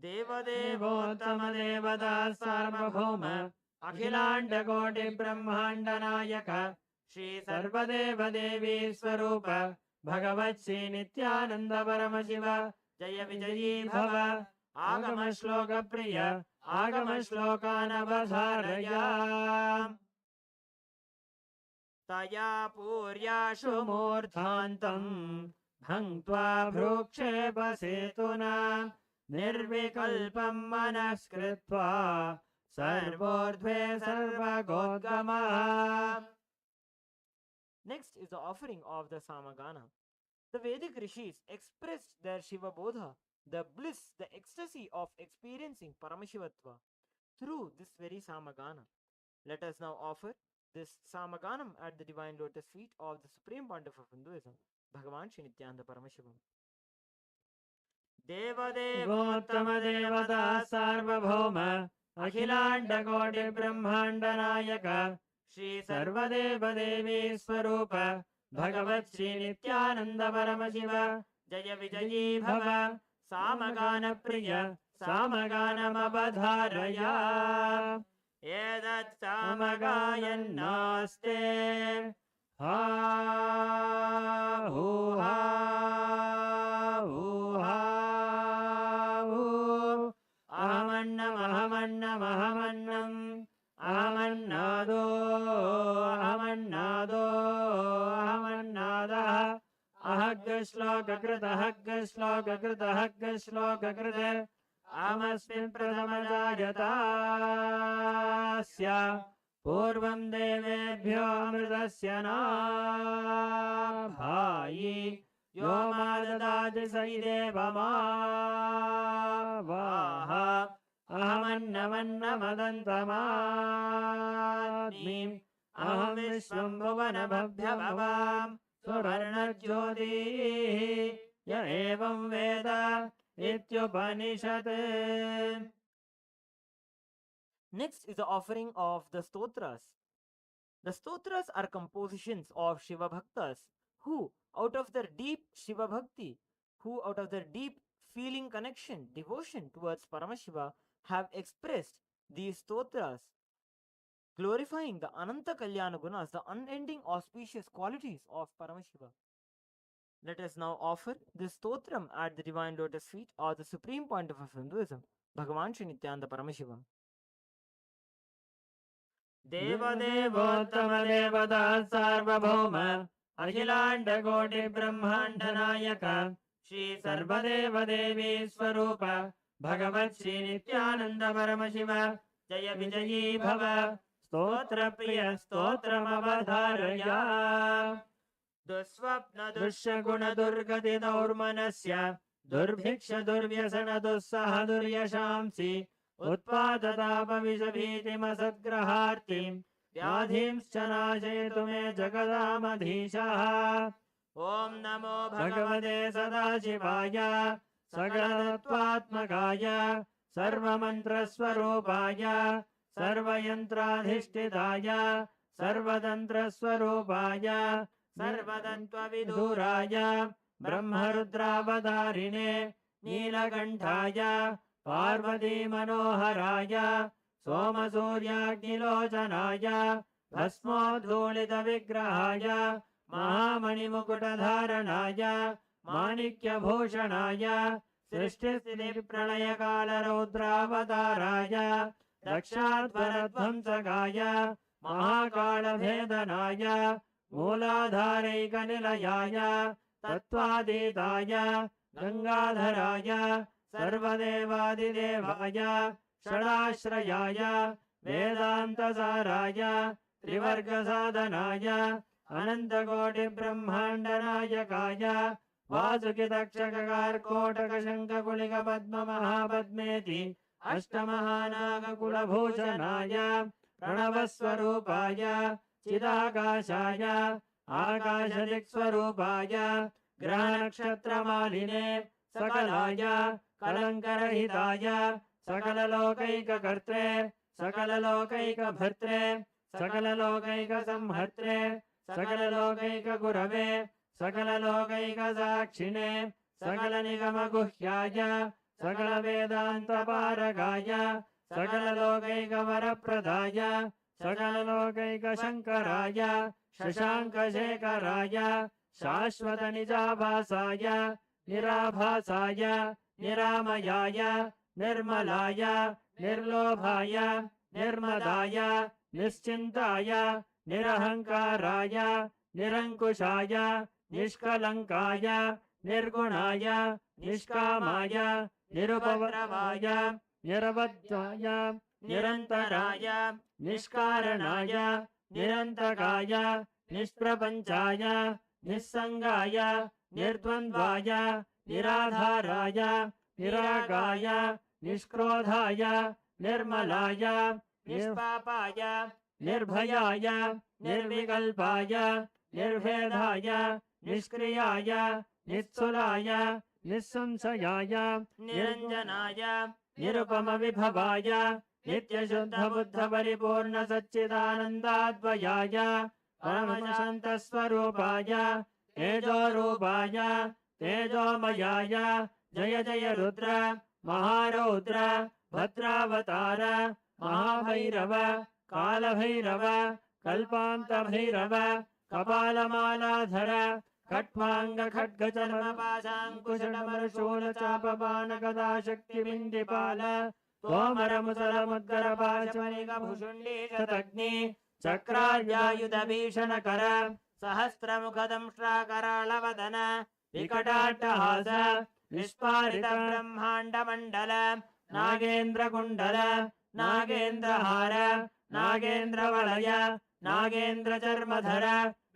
Deva Devottama Devata Sarvabhauma Akhilanda Koti Brahmanda Nayaka Shri Sarvadeva Devi Swarupa Bhagavat Shri Nithyananda Paramashiva Jaya Vijayi Bhava Agama Shloka Priya Agama Shlokanavadharaya. तया पूर्याशु मूर्धान्तम् भङ्क्त्वा भ्रूक्षेपसेतुना निर्विकल्पं मनस्कृत्वा सर्वोर्ध्वे सर्वगोद्गमः. Next is the offering of the Samagana. The Vedic rishis expressed their Shiva Bodha, the bliss, the ecstasy of experiencing Paramashivatva through this very Samagana. Let us now offer this Samaganam at the divine lotus feet of the Supreme Pontiff of Hinduism, Bhagavan Shri Nithyananda Paramashivam. Devottama Seva Sarvabhauma Akhilanda Koti Brahmanda Nayaka Shri Sarvadeva Devi Swarupa Bhagavat Shri Nithyananda Paramashiva Jaya Vijayi Bhava Samagana Priya Samaganam Abadharaya Edat Samagayannaste Ha Hu Ha Hu Ha Hu Ahamannam Ahamannam Ahamannam Ahamannado Ahamannado Ahamannada Ahagga Shloka Krita Hagga Shloka Krita Hagga Shloka Krita Amasmin Pradhamajayataasya Purvam Devebhyo Amritasya na Bhayi Yo Madadati Saideva ma Vaha Ahamannamannamadantamadnim Aham Vishwam Bhuvana Bhabhya Bhavam Suvarna Jyoti Ya Evam Veda Ityupanishate. Next is the offering of the stotras. The stotras are compositions of Shiva Bhaktas who, out of their deep Shiva Bhakti, who out of their deep feeling connection, devotion towards Paramashiva, have expressed these stotras, glorifying the Ananta Kalyana Gunas, the unending auspicious qualities of Paramashiva. Let us now offer this stotram at the divine lotus feet of the Supreme Pontiff of Hinduism, Bhagavan Shri Nithyananda Paramashivam. Devottama Seva Sarvabhauma Akhilanda Koti Brahmanda Nayaka Shri Sarvadeva Devi Swarupa Bhagavat Shri Nithyananda Paramashiva Jaya Vijayi Bhava Stotra Priya Stotram Avadharaya Dusvapna Dushaguna Durgati Daurmanasya Durbhiksha Durvyasana Dussaha Duryashamsi Utpadadapa Vishabhiti Masadgrahartim Vyadhims Chanajayatu Me Jagadamadhishaha Om Namo Bhagavate Sadashivaya Sagadatvatmakaya Sarvamantra Swarupaya Sarvayantradhishtitaya Sarvatantra Swarupaya Sarvatantra Viduraya Brahmarudravadharine Nilakantaya Parvati Manoharaya Somasuryagnilochanaya Bhasmodhulita Vigrahaya Mahamani Mukutadharanaya Manikya Bhushanaya Srishtisthiti Pralayakala Rudravataraya Dakshadvaradvamsakaya Mahakala Bhedanaya Mooladharaika Nilayaya Tattvaditaya Gangadharaya Sarvadevadidevaya Shadashrayaya Vedantasaraya Trivargasadhanaya Anantakoti Brahmandanayakaya Vasukidakshakakar Kotaka Shankakulika Padma Mahapadmeti Ashtamahanaka Kulabhushanaya Pranavaswarupaya Chidakashaya Akashadikswarupaya Grahanakshatramaline Sakalaya Kalankarahitaya Sakalalokaika Kartre Sakalalokaika Bhatre Sakalalokaika Samhatre Sakalalokaika Gurave Sakalalokaika Zakshine Sakalanigama Guhyaya Sakala Vedanta Paragaya Sakalalokaika Varapradaya Sakalalokaika Shankaraya Shashanka Shekaraya Shashvata Nijabhasaya Nirabhasaya Niramayaya Nirmalaya Nirlobhaya Nirmadaya Nischintaya निरहङ्काराय निरङ्कुशाय निष्कलङ्काय निर्गुणाय निष्कामाय निरुपद्रवाय निरवध्याय निरन्तराय निष्कारणाय निरन्तकाय निष्प्रपञ्चाय निस्सङ्गाय निर्द्वन्द्वाय निराधाराय निरागाय निष्क्रोधाय निर्मलाय निष्पापाय निर्भयाय निर्विकल्पाय निर्भेदाय निष्क्रियाय निःसुलाय निःसंशयाय निरञ्जनाय निरुपमविभवाय नित्यशुद्धबुद्धपरिपूर्णसच्चिदानन्दाद्वयाय परमशान्तस्वरूपाय तेजोरूपाय तेजोमयाय जय जय रुद्र महारौद्र भद्रावतार महाभैरव कालभैरव कल्पान्तभैरव कपालमालाधर खट्वांग खड्गचर्मपाशाङ्कुशटमरशूलचापबाणगदाशक्तिबिन्दिपाल तोमरमुसलमुद्गरपाशमनिकभुषुण्डी शतग्नि चक्रार्यायुधभीषणकर सहस्रमुखदंष्ट्राकराळवदन विकटाट्टहास विस्फारितब्रह्माण्डमण्डल नागेन्द्रकुण्डल नागेन्द्रहार नागेन्द्रवलय नागेन्द्रचर्मधर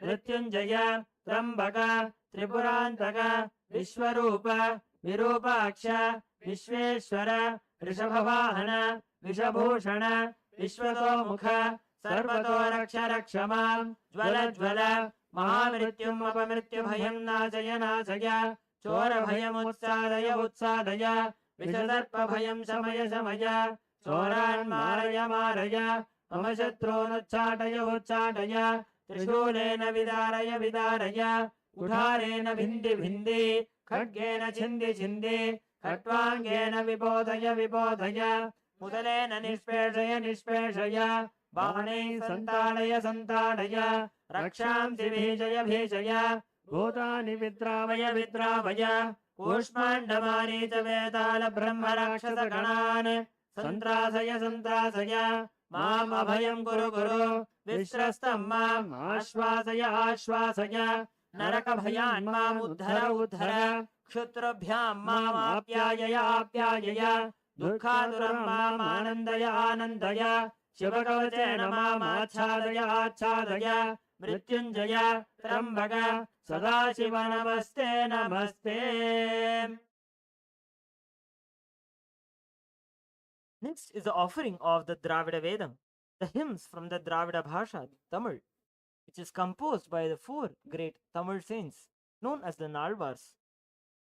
मृत्युञ्जय त्र्यम्बक त्रिपुरान्तक विश्वरूप विरूपाक्ष विश्वेश्वर ऋषभवाहन विषभूषण विश्वतोमुख सर्वतो रक्ष रक्ष मां ज्वल ज्वल महामृत्युम् अपमृत्युभयं नाशय नाशय चोरभयमुत्सादय उत्सादय विषसर्पभयं शमय शमय चोरान् मारय मारय मम शत्रूनुच्चाटय उच्चाटय त्रिशूलेन विदारय विदारय कुठारेण भिन्धि भिन्धि खड्गेन छिन्दि छिन्दि खट्वाङ्गेन विबोधय विबोधय मुदलेन निष्पेषय निष्पेषय बाणैः सन्ताडय सन्ताडय रक्षांसि भीषय भीषय भूतानि विद्रावय विद्रावय कूष्माण्डमारीच वेताल ब्रह्मराक्षसगणान् सन्त्रासय सन्त्रासय माम् अभयं कुरु कुरु विश्रस्तं माम् आश्वासय आश्वासय नरकभयान् माम् उद्धर उद्धर क्षुत्रभ्यां माम् आप्यायय आप्यायय दुःखातुरं माम् आनन्दय आनन्दय शिवकवचेन माम् आच्छादय आच्छादय मृत्युञ्जय त्र्यम्बक सदाशिव नमस्ते नमस्ते. Next is the offering of the Dravida Vedam, the hymns from the Dravida Bhasha, Tamil, which is composed by the four great Tamil saints known as the Nalvars.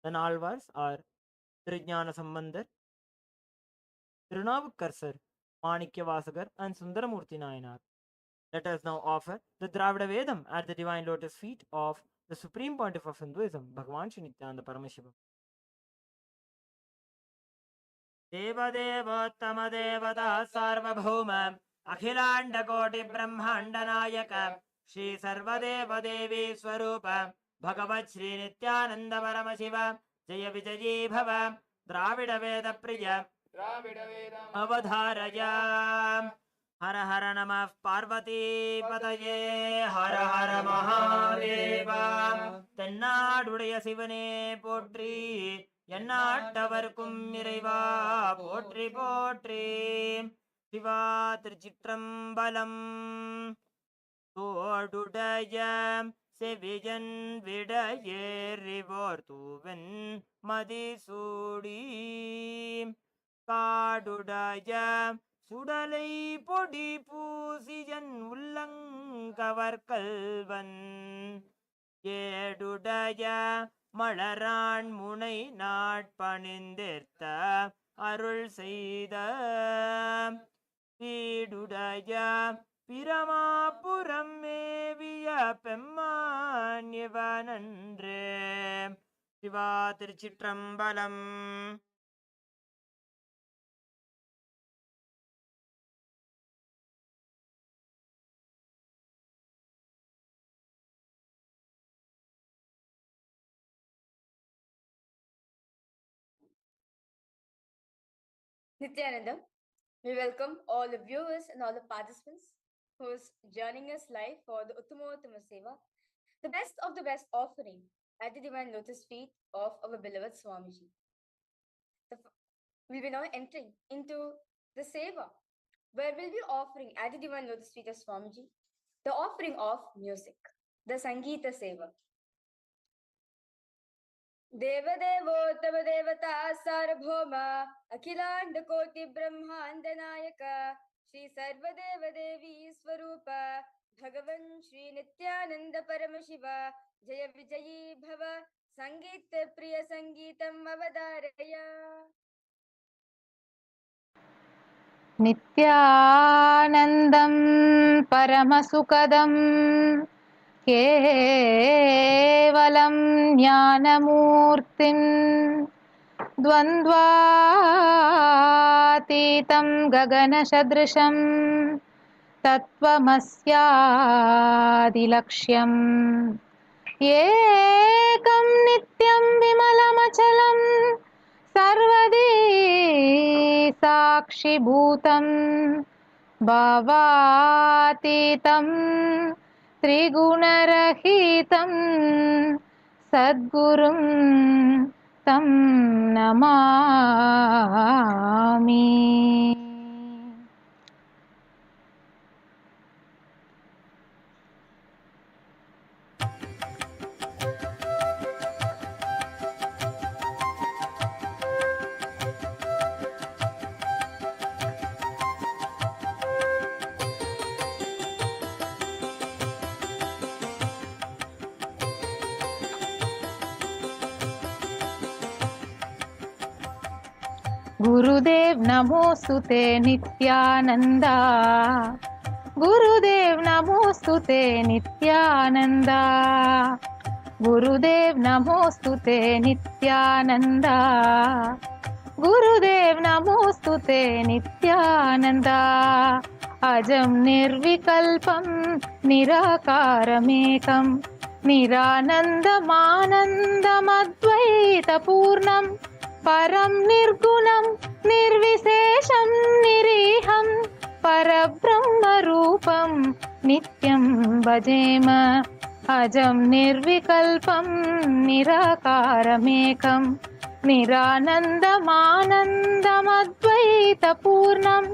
The Nalvars are Trijnana Sambandar, Tirunavukarsar, Manikya and Sundaramurti Nayanar. Let us now offer the Dravida Vedam at the divine lotus feet of the Supreme Pontiff of Hinduism, Bhagavan Shri Nithyananda Paramashiva. देवदेवोत्तम देवता सार्वभौम अखिलांड कोटि ब्रह्मांड नायक श्री सर्वदेव देवी स्वरूप भगवत् श्री नित्यानंद परमशिव जय विजयी भव द्राविड वेद प्रिय अवधारय. हर हर नमः पार्वती पतये हर हर महादेव. தென்னாடுடைய சிவனே போற்றி எந்நாட்டவர்க்கும் இறைவா போற்றி போற்றி. சிவா திருச்சிற்றம்பலம். தோடுடைய செவியன் விடையேறிவோர் தூவன் மதிசூடி காடுடைய சுடலை பொடி பூசியன் உள்ளங்கவர் கல்வன் ஏடுடைய மலரான் முனை நாட்பணிந்திர்த்த அருள் செய்த வீடுடைய பிரமாபுரம் மேவிய பெம்மான் இவனன்றே. சிவா திருச்சிற்றம்பலம். Nithyananda, we welcome all the viewers and all the participants who is journeying his life for the Uttamottama Seva, the best of the best offering at the divine lotus feet of our beloved Swamiji. We will now entering into the Seva, where we'll be offering at the divine lotus feet of Swamiji the offering of music, the Sangeeta Seva. देवदेवोत्तम देवता सार्वभौम अखिलांड कोटि ब्रह्मांड नायक श्री सर्वदेव देवी स्वरूप भगवन् श्री नित्यानंद परम शिव जय विजयी भव संगीत प्रिय संगीतम अवधारय। नित्यानन्दं परमसुखदं केवलं ज्ञानमूर्तिं द्वन्द्वातीतं गगनसदृशं तत्त्वमस्यादिलक्ष्यम् एकं नित्यं विमलमचलं सर्वदी साक्षिभूतं भावातीतं त्रिगुणरहितं सद्गुरुं तं नमामि। गुरुदेव नमोस्तुते नित्यानंदा, गुरुदेव नमोस्तुते नित्यानंदा, गुरुदेव नमोस्तुते नित्यानंदा, गुरुदेव नमोस्तुते नित्यानंदा। अजं निर्विकल्पं निराकारमेकं निरानन्दमानन्दमद्वैतपूर्णं परं निर्गुणं निर्विशेषं निरीहं परब्रह्मरूपं नित्यं भजेम। अजं निर्विकल्पं निराकारमेकं निरानन्दमानन्दमद्वैतपूर्णं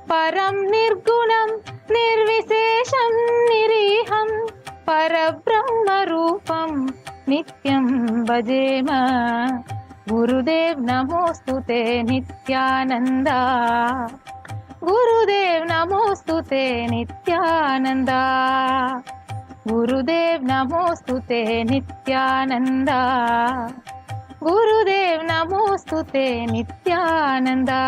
परं निर्गुणं निर्विशेषं निरीहं परब्रह्मरूपं नित्यं भजेम। गुरुदेव नमोस्तुते नित्यानंदा, गुरुदेव नमोस्तुते नित्यानंदा, गुरुदेव नमोस्तुते नित्यानंदा, गुरुदेव नमोस्तुते नित्यानंदा।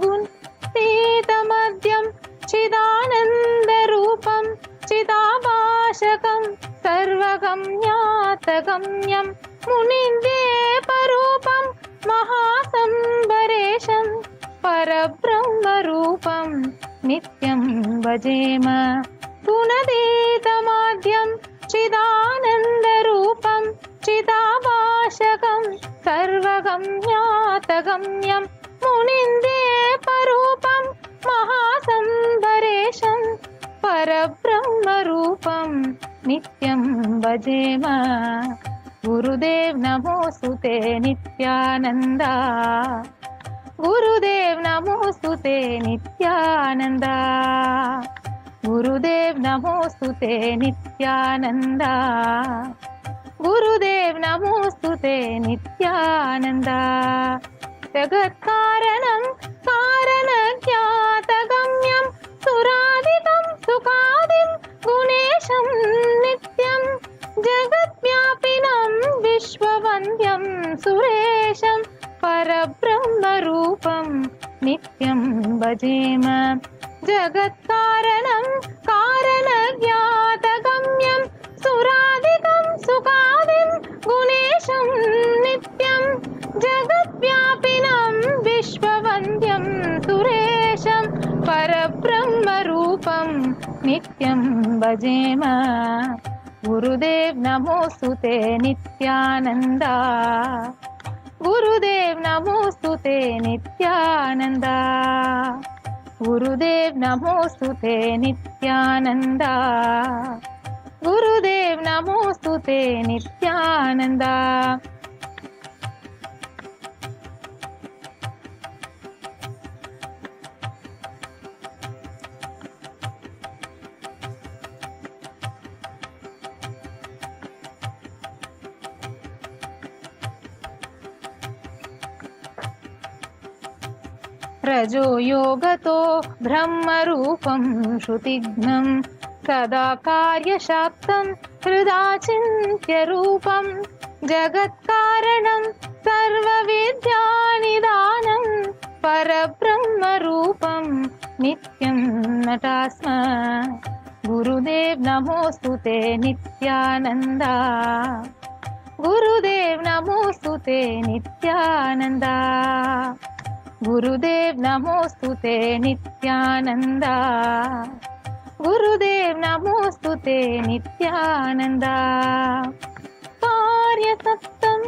गुणतीतमद्यं चिदानन्दरूपं चिदाभाषकं सर्वगम्यातगम्यं मुनिन्द्येपरूपं महासम्भरेशं परब्रह्मरूपं नित्यं भजेम। गुणतीतमाद्यं चिदानन्दरूपं चिदाभाषकं सर्वगम्यातगम्यं मुनिन्द्येपरूपं महासम्भरेशं परब्रह्मरूपं नित्यं भजेम। गुरुदेव नमोस्तुते नित्यानंदा, गुरुदेव नमोस्तुते नित्यानंदा, गुरुदेव नमोस्तुते नित्यानंदा, गुरुदेव नमोस्तुते नित्यानंदा। जगत्कारणं कारणज्ञातगम्यं सुरादितं सुखादिं गुणेशं नित्यं जगद्व्यापिनं विश्ववन्द्यं सुरेशं परब्रह्मरूपं नित्यं भजेम। जगत्कारणं कारणज्ञातगम्यं सुरादितं सुखादिं गुणेशं नित्यं जगद्व्यापिनं विश्ववन्द्यं सुरेशं परब्रह्मरूपं नित्यं भजेम। गुरुदेव नमोस्तुते नित्यानंदा, गुरुदेव नमोस्तुते नित्यानंदा, गुरुदेव नमोस्तुते नित्यानंदा। नित्यानन्दा गुरुदेव नमोस्तुते नित्यानन्दा रजो योगतो ब्रह्मरूपं श्रुतिघ्नं सदा कार्यशाक्तं हृदा चिन्त्यरूपं जगत्कारणं सर्वविद्यानिदानं परब्रह्मरूपं नित्यं नटास्म गुरुदेव नमोस्तुते नित्यानन्दा गुरुदेव नमोस्तुते नित्यानन्दा गुरुदेव नमोस्तुते नित्यानन्दा गुरुदेव नमोस्तुते नित्यानन्दा कार्यसप्तम्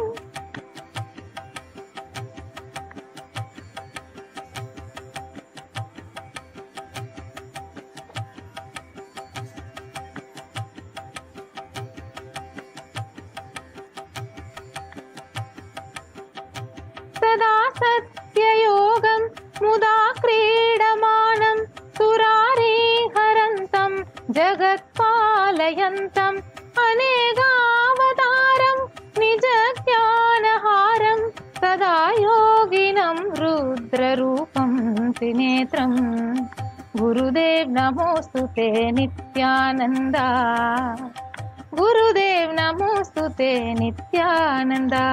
सदा सत्ययोगं मुदा क्रीडमानं सुरारिहरन्तं जगत्पालयन्तम् अनेकावतारं निजज्ञानहारं सदा योगिनं रुद्ररूपं त्रिनेत्रं गुरुदेव नमोस्तुते नित्यानन्दा गुरुदेव नमोस्तुते नित्यानन्दा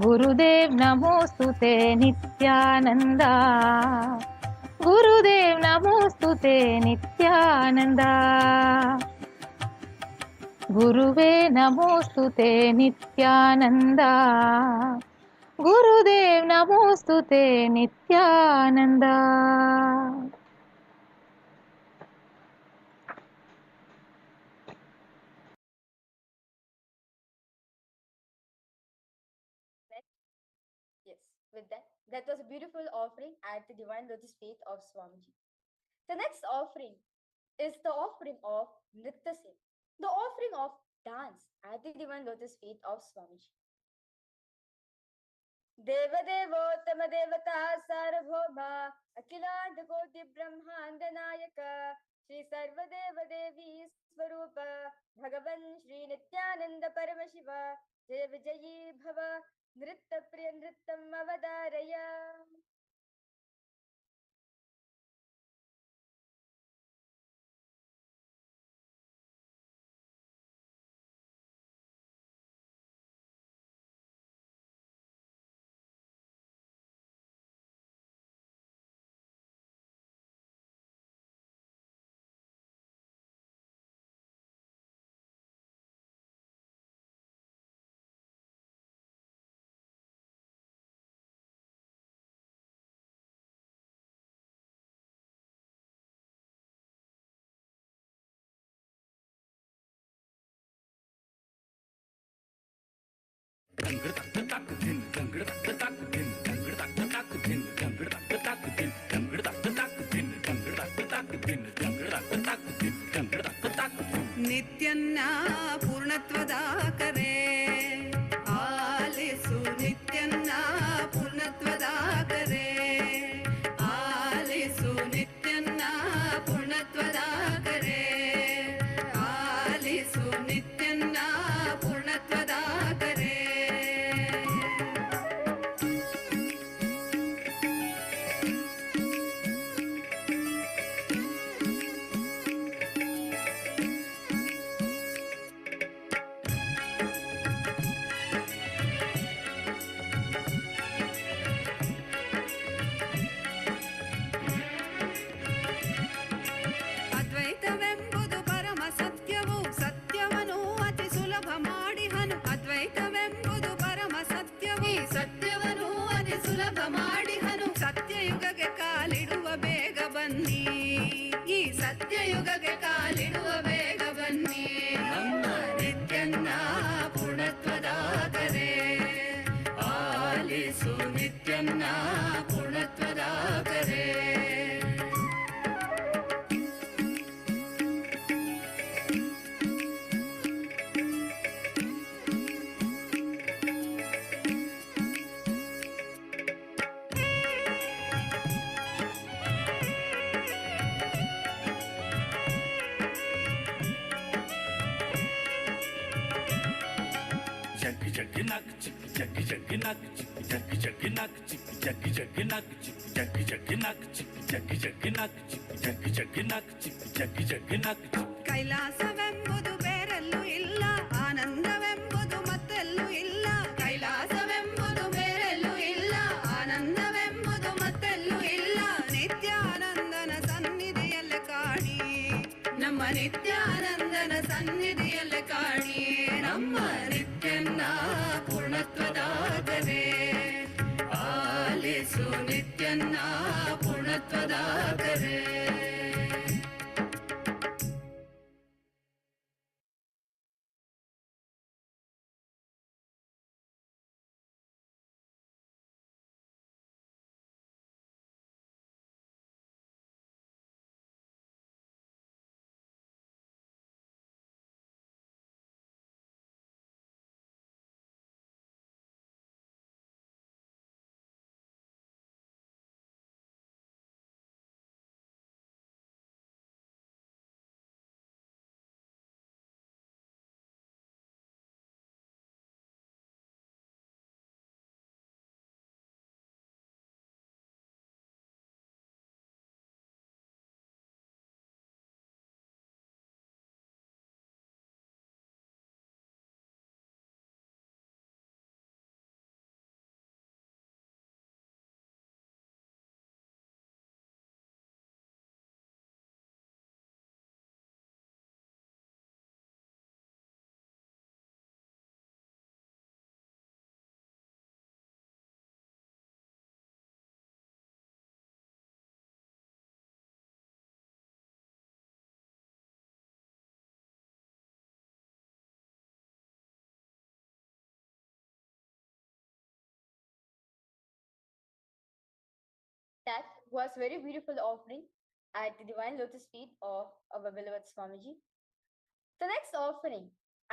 गुरुदेव नमोस्तुते नित्यानन्दा गुरुदेव नमोस्तुते नित्यानन्दा गुरुवे नमोस्तुते नित्यानन्दा गुरुदेव नमोस्तुते Nityananda Yes, with that was a beautiful offering at the Divine Lotus Feet of Swamiji. The next offering is the offering of Nritya Seva, the offering of dance at the Divine Lotus Feet of Swamiji. Devadevottama Devata Sarvabhauma Akhiland Koti Brahmanda Nayaka Shri Sarvadeva Devi Swarupa Bhagavan Shri Nithyananda Paramashiva Jaya Vijayi Bhava Nritta Priya Nrittam Avadaraya. ನಿತ್ಯನ್ನ ಪೂರ್ಣತ್ವದಾಕರೆ ಆಲಿಸು ನಿತ್ಯನ್ನ ಪೂರ್ಣತ್ವದಾಕರೆ ಆಲಿಸು ನಿತ್ಯನ್ನ ಪೂರ್ಣತ್ವದಾಕರೆ ಆಲಿಸು ನಿತ್ಯನ್ನ ಪೂರ್ಣತ್ವದಾಕರೆ ಕೈಲಾಸವೆಂಬುದು ಬೇರೆಲ್ಲೂ ಇಲ್ಲ, ಆನಂದವೆಂಬುದು ಮತ್ತೆಲ್ಲೂ ಇಲ್ಲ. ಕೈಲಾಸವೆಂಬುದು ಬೇರೆಲ್ಲೂ ಇಲ್ಲ, ಆನಂದವೆಂಬುದು ಮತ್ತೆಲ್ಲೂ ಇಲ್ಲ. ನಿತ್ಯಾನಂದನ ಸನ್ನಿಧಿಯಲ್ಲಿ ಕಾಣಿ, ನಮ್ಮ ನಿತ್ಯಾನಂದನ ಸನ್ನಿಧಿಯಲ್ಲಿ ಕಾಣಿ. ನಮ್ಮ ನಿತ್ಯನ್ನ ಪೂರ್ಣತ್ವದಾಗದೆ ಆಲಿಸು, ನಿತ್ಯನ್ನ ಪೂರ್ಣತ್ವದಾಗದೆ. That was very beautiful offering at the divine lotus feet of our beloved Swamiji. The next offering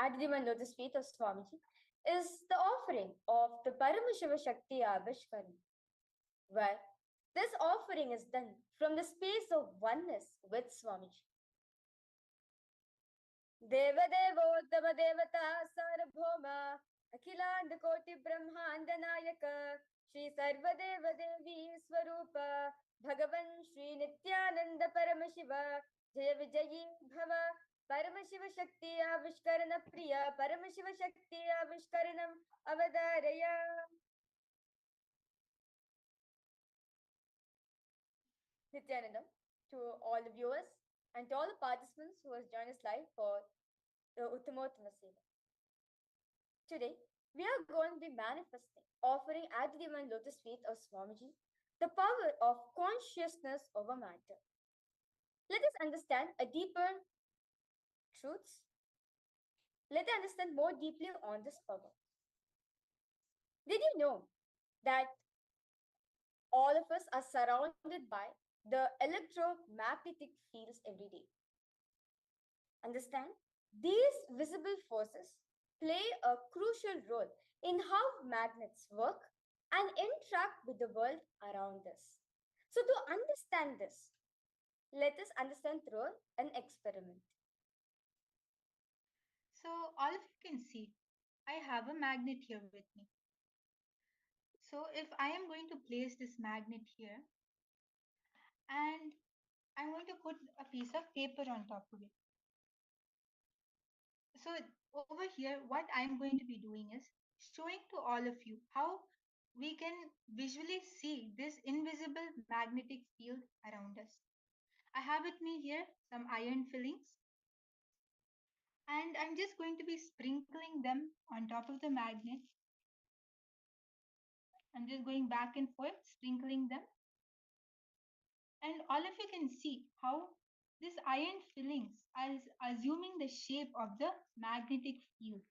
at the divine lotus feet of Swamiji is the offering of the Paramashiva Shakti Abhishekam, where this offering is done from the space of oneness with Swamiji. Devadevottama Devata Sarabhoma Akhilanda Koti Brahmanda Nayaka Shri Sarvadeva Devi Swarupa Bhagavan Shri Nithyananda Paramashiva Jaya Vijayi Bhava Paramashiva Shakti Avishkarana Priya Paramashiva Shakti Avishkaranam Avadaraya. Nithyanandam to all the viewers and to all the participants who has joined us live for the Uttamottama Seva. Today, we are going to be manifesting, offering at the divine lotus feet of Swamiji, the power of consciousness over matter. Let us understand a deeper truths. Let us understand more deeply on this power. Did you know that all of us are surrounded by the electromagnetic fields every day? Understand, these visible forces play a crucial role in how magnets work and interact with the world around us. So, to understand this, let us understand through an experiment. So all of you can see, I have a magnet here with me. So if I am going to place this magnet here and I'm going to put a piece of paper on top of it. So over here, what I'm going to be doing is showing to all of you how we can visually see this invisible magnetic field around us. I have with me here some iron fillings and I'm just going to be sprinkling them on top of the magnet. I'm just going back and forth, sprinkling them. And all of you can see how this iron fillings is assuming the shape of the magnetic field.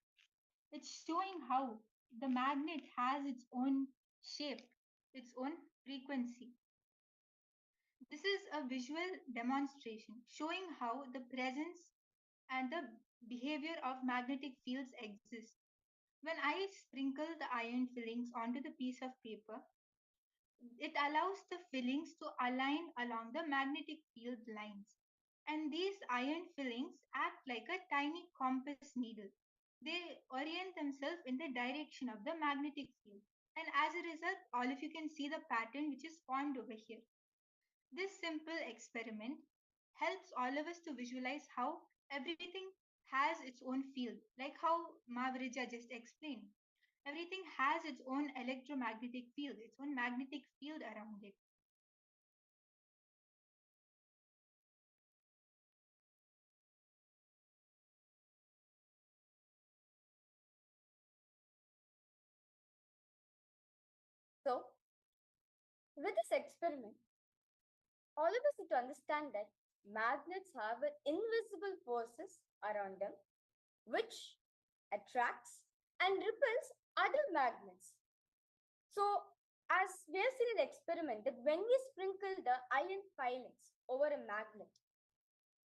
It's showing how the magnet has its own shape, its own frequency. This is a visual demonstration showing how the presence and the behavior of magnetic fields exist. When I sprinkle the iron fillings onto the piece of paper, it allows the fillings to align along the magnetic field lines. And these iron fillings act like a tiny compass needle. they orient themselves in the direction of the magnetic field. And as a result, all of you can see the pattern which is formed over here. This simple experiment helps all of us to visualize how everything has its own field, like how Mavrija just explained. Everything has its own electromagnetic field, its own magnetic field around it. So, with this experiment, all of us need to understand that magnets have invisible forces around them which attracts and repels other magnets. So, as we have seen in the experiment, that when we sprinkle the iron filings over a magnet,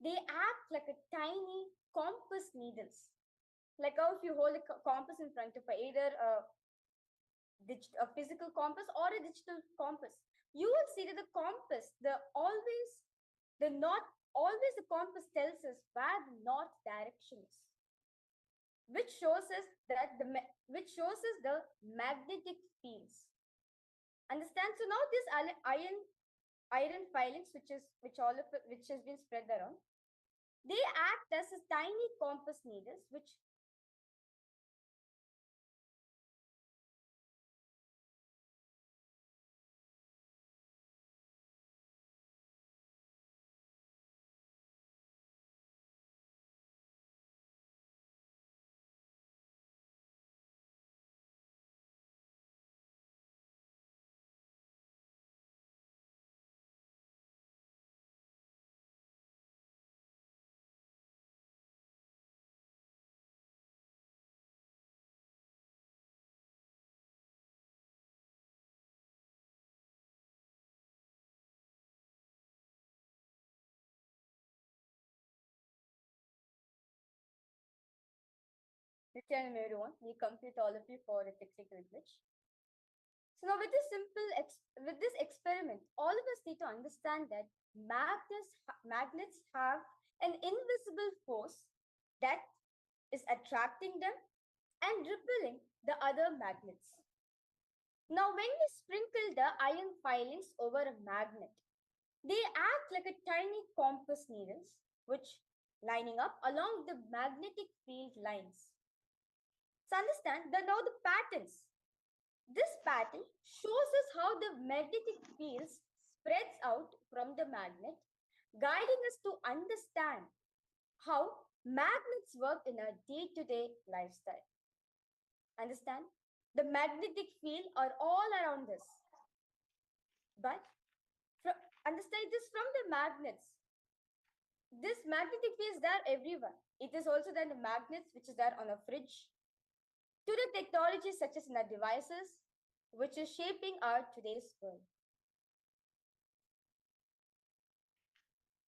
they act like a tiny compass needles. Like how if you hold a compass in front of either a physical compass or a digital compass, you will see that the compass, the north, always the compass tells us where the north direction is, which shows us that which shows us the magnetic fields. Understand? So now this iron filings, which has been spread around, they act as a tiny compass needles, which Nithyananda everyone, we complete all of you for a technical glitch. So now with this experiment, all of us need to understand that magnets have an invisible force that is attracting them and repelling the other magnets. Now, when we sprinkle the iron filings over a magnet, they act like a tiny compass needles, which lining up along the magnetic field lines. So understand that now the patterns. This pattern shows us how the magnetic fields spreads out from the magnet, guiding us to understand how magnets work in our day-to-day lifestyle. Understand? The magnetic field are all around us. But understand this from the magnets. This magnetic field is there everywhere. It is also there in the magnets, which is there on a fridge, to the technologies such as in our devices, which is shaping our today's world.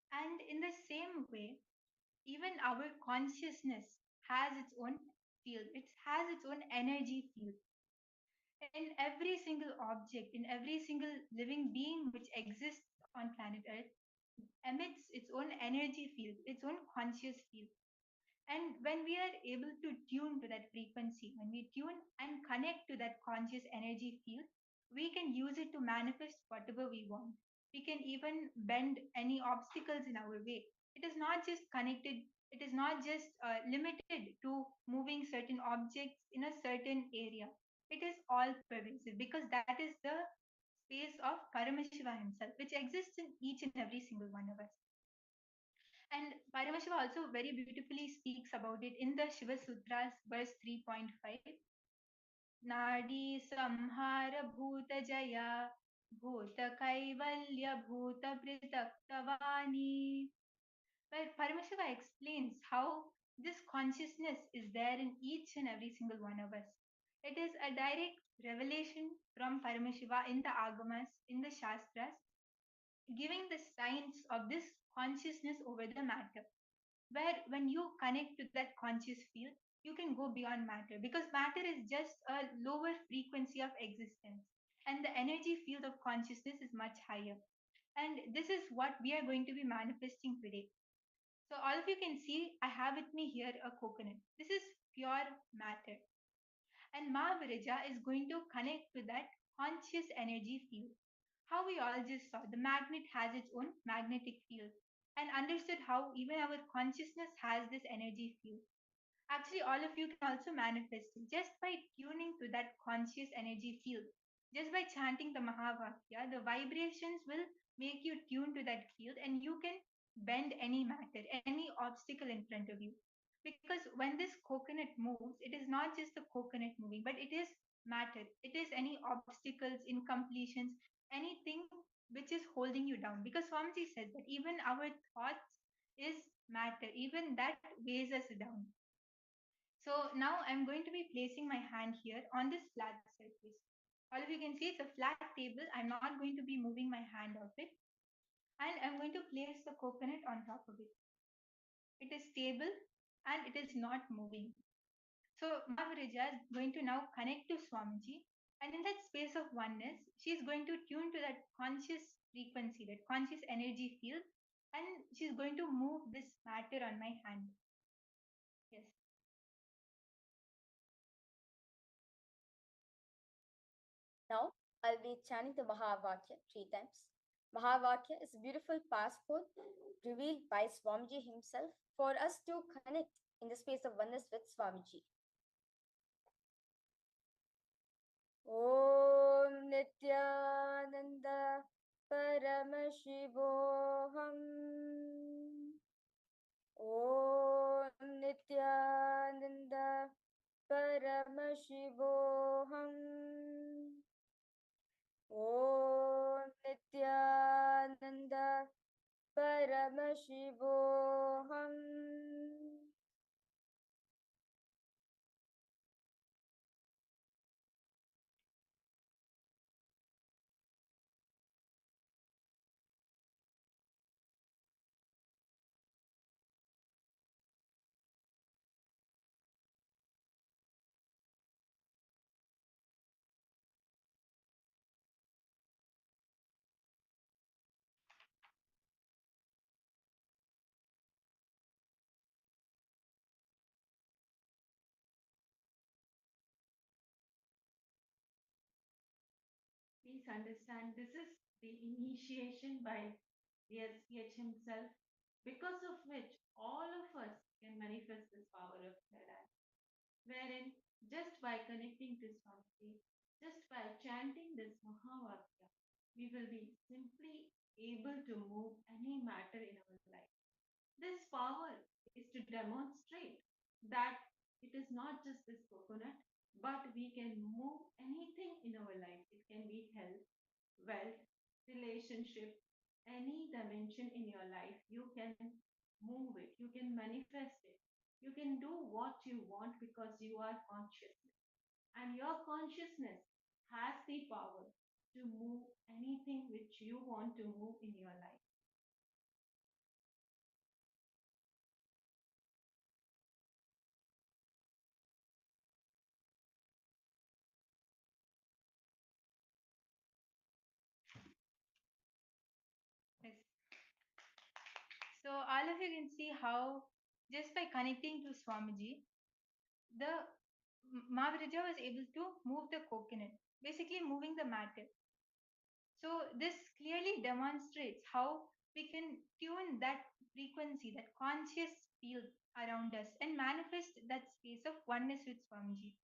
And in the same way, even our consciousness has its own field, it has its own energy field. In every single object, in every single living being which exists on planet Earth, emits its own energy field, its own conscious field. And when we are able to tune to that frequency, when we tune and connect to that conscious energy field, we can use it to manifest whatever we want. We can even bend any obstacles in our way. It is not just connected, it is not just limited to moving certain objects in a certain area. It is all pervasive because that is the space of Paramashiva himself, which exists in each and every single one of us. And Paramashiva also very beautifully speaks about it in the Shiva Sutras, verse 3.5. Nadi samhara bhuta jaya bhuta kaivalya bhuta pritaktavani. Where Paramashiva explains how this consciousness is there in each and every single one of us. It is a direct revelation from Paramashiva in the Agamas, in the Shastras, giving the science of this consciousness over the matter, where when you connect to that conscious field, you can go beyond matter because matter is just a lower frequency of existence and the energy field of consciousness is much higher. And this is what we are going to be manifesting today. So all of you can see I have with me here a coconut. This is pure matter. And Mahaviraja is going to connect to that conscious energy field. How we all just saw, the magnet has its own magnetic field, and understood how even our consciousness has this energy field. Actually, all of you can also manifest it just by tuning to that conscious energy field. Just by chanting the Mahavakya, the vibrations will make you tune to that field and you can bend any matter, any obstacle in front of you. Because when this coconut moves, it is not just the coconut moving, but it is matter. It is any obstacles, incompletions, anything which is holding you down. Because Swamiji said that even our thoughts is matter, even that weighs us down. So now I'm going to be placing my hand here on this flat surface. All of you can see it's a flat table. I'm not going to be moving my hand off it. And I'm going to place the coconut on top of it. It is stable and it is not moving. So Mahaviraja is going to now connect to Swamiji. And in that space of oneness, she is going to tune to that conscious frequency, that conscious energy field. And she's going to move this matter on my hand. Yes. Now, I'll be chanting the Mahavakya 3 times. Mahavakya is a beautiful passport revealed by Swamiji himself for us to connect in the space of oneness with Swamiji. Om Nithyananda Paramashivoham. Om Nithyananda Paramashivoham. Om Nithyananda Paramashivoham. Please understand this is the initiation by the SPH himself, because of which all of us can manifest this power of Veda, wherein just by connecting to Swamiji, just by chanting this Mahavakya, we will be simply able to move any matter in our life. This power is to demonstrate that it is not just this coconut, but we can move anything in our life. It can be health, wealth, relationship, any dimension in your life. You can move it, you can manifest it, you can do what you want because you are consciousness. And your consciousness has the power to move anything which you want to move in your life. Yes. So all of you can see how just by connecting to Swamiji, the Mahaviraja was able to move the coconut, basically moving the matter. So this clearly demonstrates how we can tune that frequency, that conscious field around us and manifest that space of oneness with Swamiji.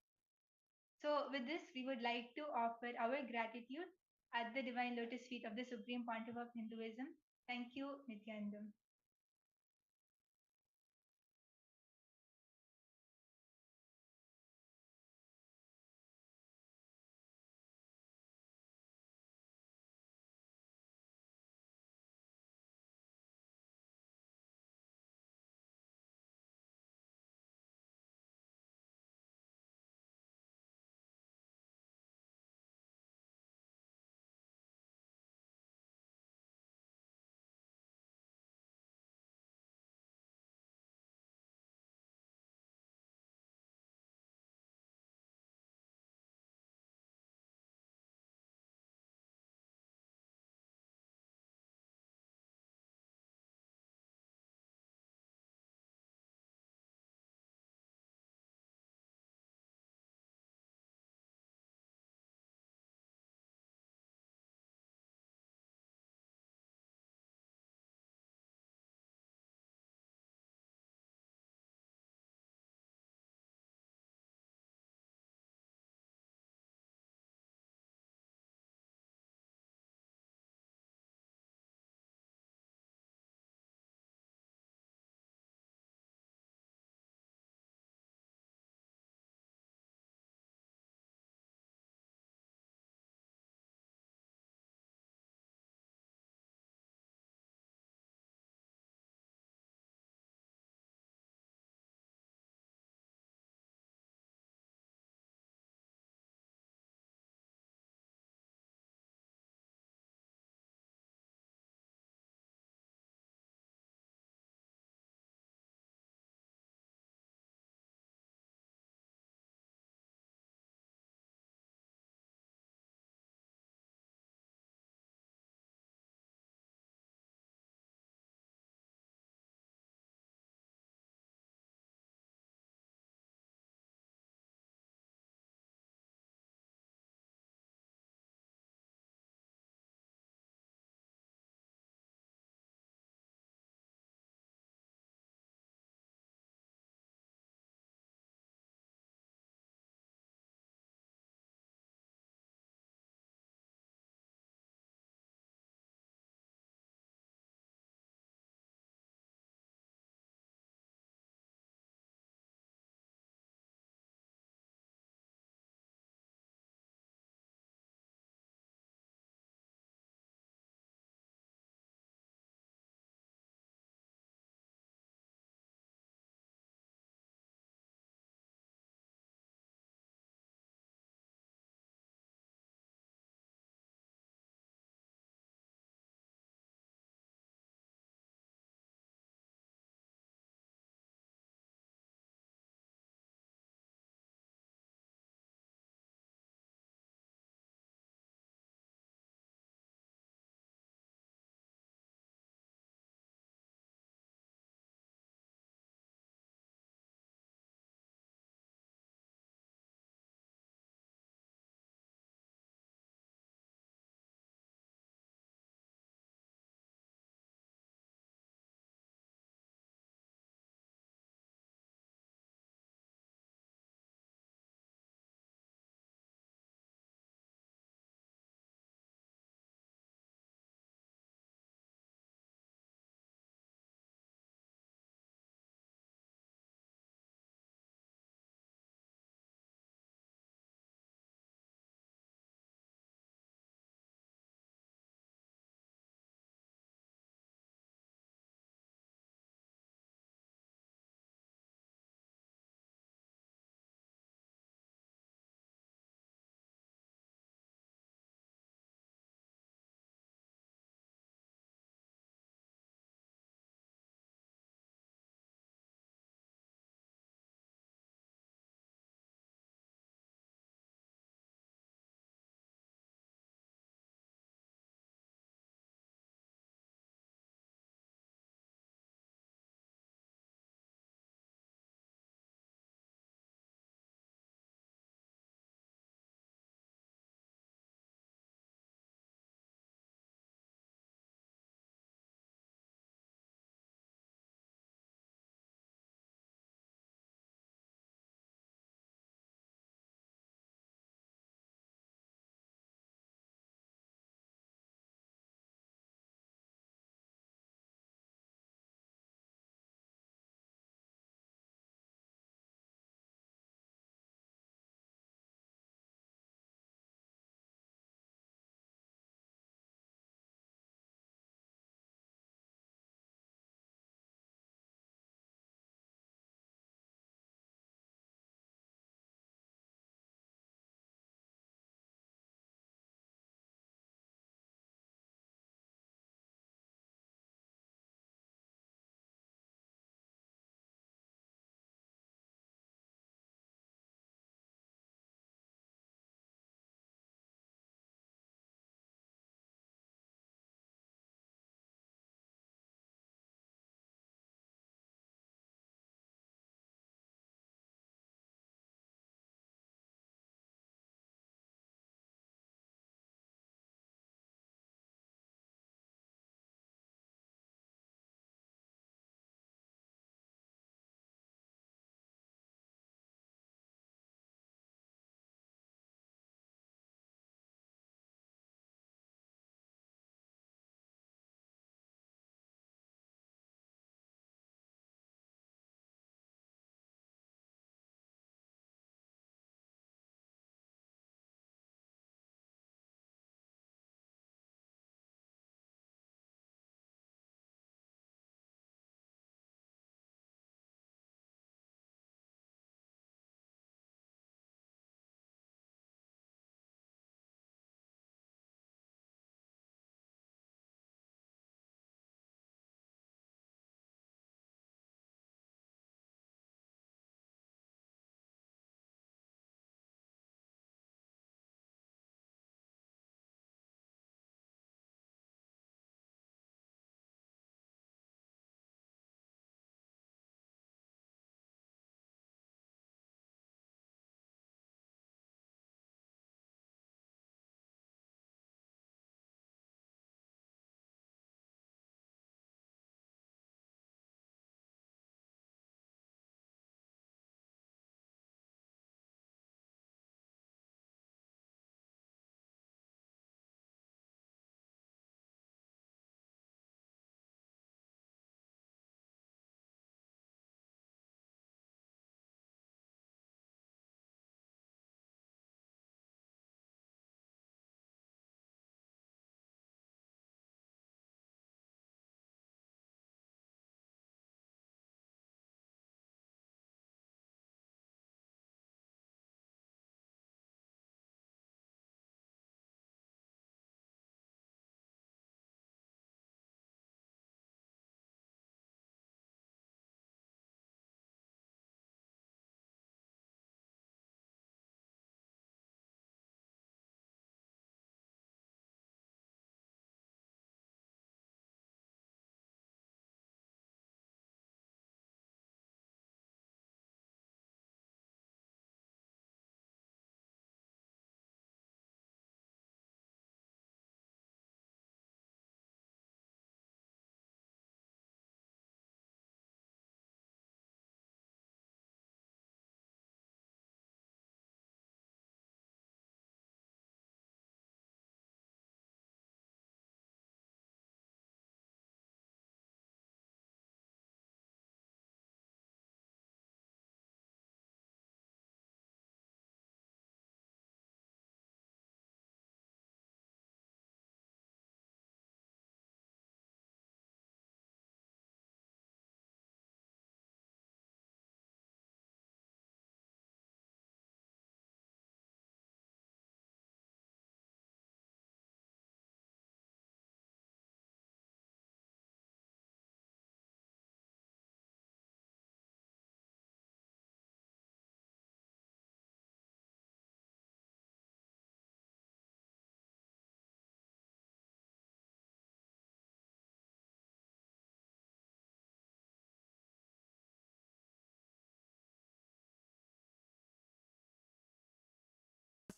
So with this, we would like to offer our gratitude at the divine lotus feet of the Supreme Pontiff of Hinduism. Thank you, Nithyananda.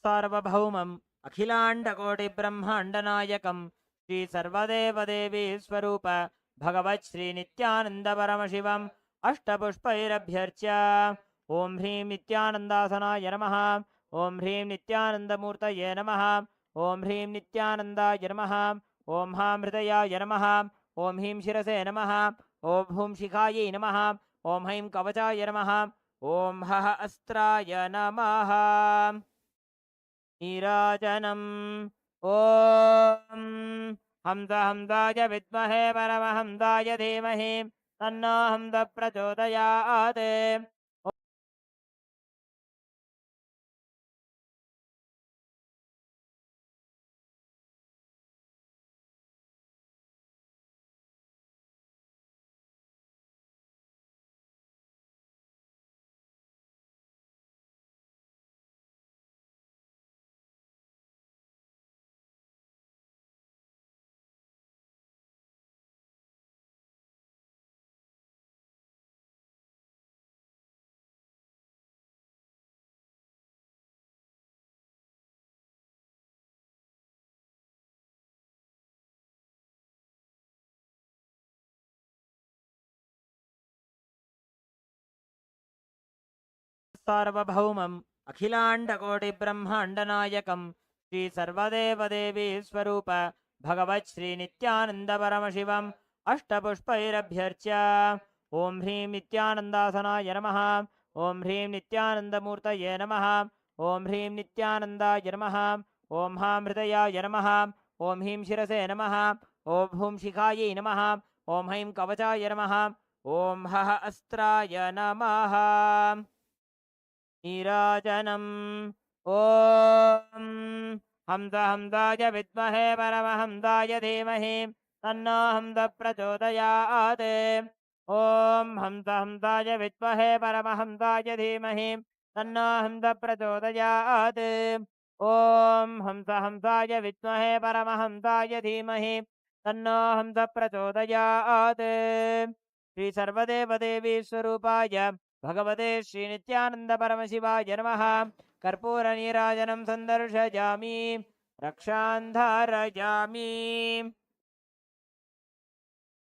सार्वभौमम् अखिलाण्डकोटिब्रह्माण्डनायकं Shri सर्वदेवदेवी स्वरूप भगवत् श्री नित्यानंद परमशिवम् अष्टपुष्पैरभ्यर्च्य ओं ह्रीं नित्यानन्दासनाय नमः। ओं ह्रीं नित्यानन्दमूर्तये नमः। ओं ह्रीं नित्यानन्दाय नमः। ओं हां हृदयाय नमः। ओं ह्रीं शिरसे नमः। ओं हूं शिखायै नमः। ओं हैं कवचाय नमः। ओं हः अस्त्राय नमः। नीराजनम् ॐ हंसाय विद्महे परमहंसाय धीमहि तन्नो हंस प्रचोदयात्। सार्वभौमम् अखिलाण्डकोटिब्रह्माण्डनायकं श्री सर्वदेवदेवी स्वरूप भगवत् श्री नित्यानंद परमशिवम् अष्टपुष्पैरभ्यर्च्य ओं ह्रीं नित्यानन्दासनाय नमः। ओं ह्रीं नित्यानन्दमूर्तये नमः। ओं ह्रीं नित्यानन्दाय नमः। ओं हां हृदयाय नमः। ओं ह्रीं शिरसे नमः। ओं हूं शिखायै नमः। ओं हैं कवचाय नमः। ओं हः अस्त्राय नमः। नीराजनम् ॐ हंसाय विद्महे परमहंसाय धीमहि तन्नो हंस प्रचोदयात्। ॐ हंसाय विद्महे परमहंसाय धीमहि तन्नो हंस प्रचोदयात्। ॐ हंसाय विद्महे परमहंसाय धीमहि तन्नो हंस प्रचोदयात्। श्री सर्वदेवदेवी स्वरूपाय भगवते श्री नित्यानंद परमशिवाय नमः। कर्पूर नीराजनं सन्दर्शयामि रक्षान्धारयामि।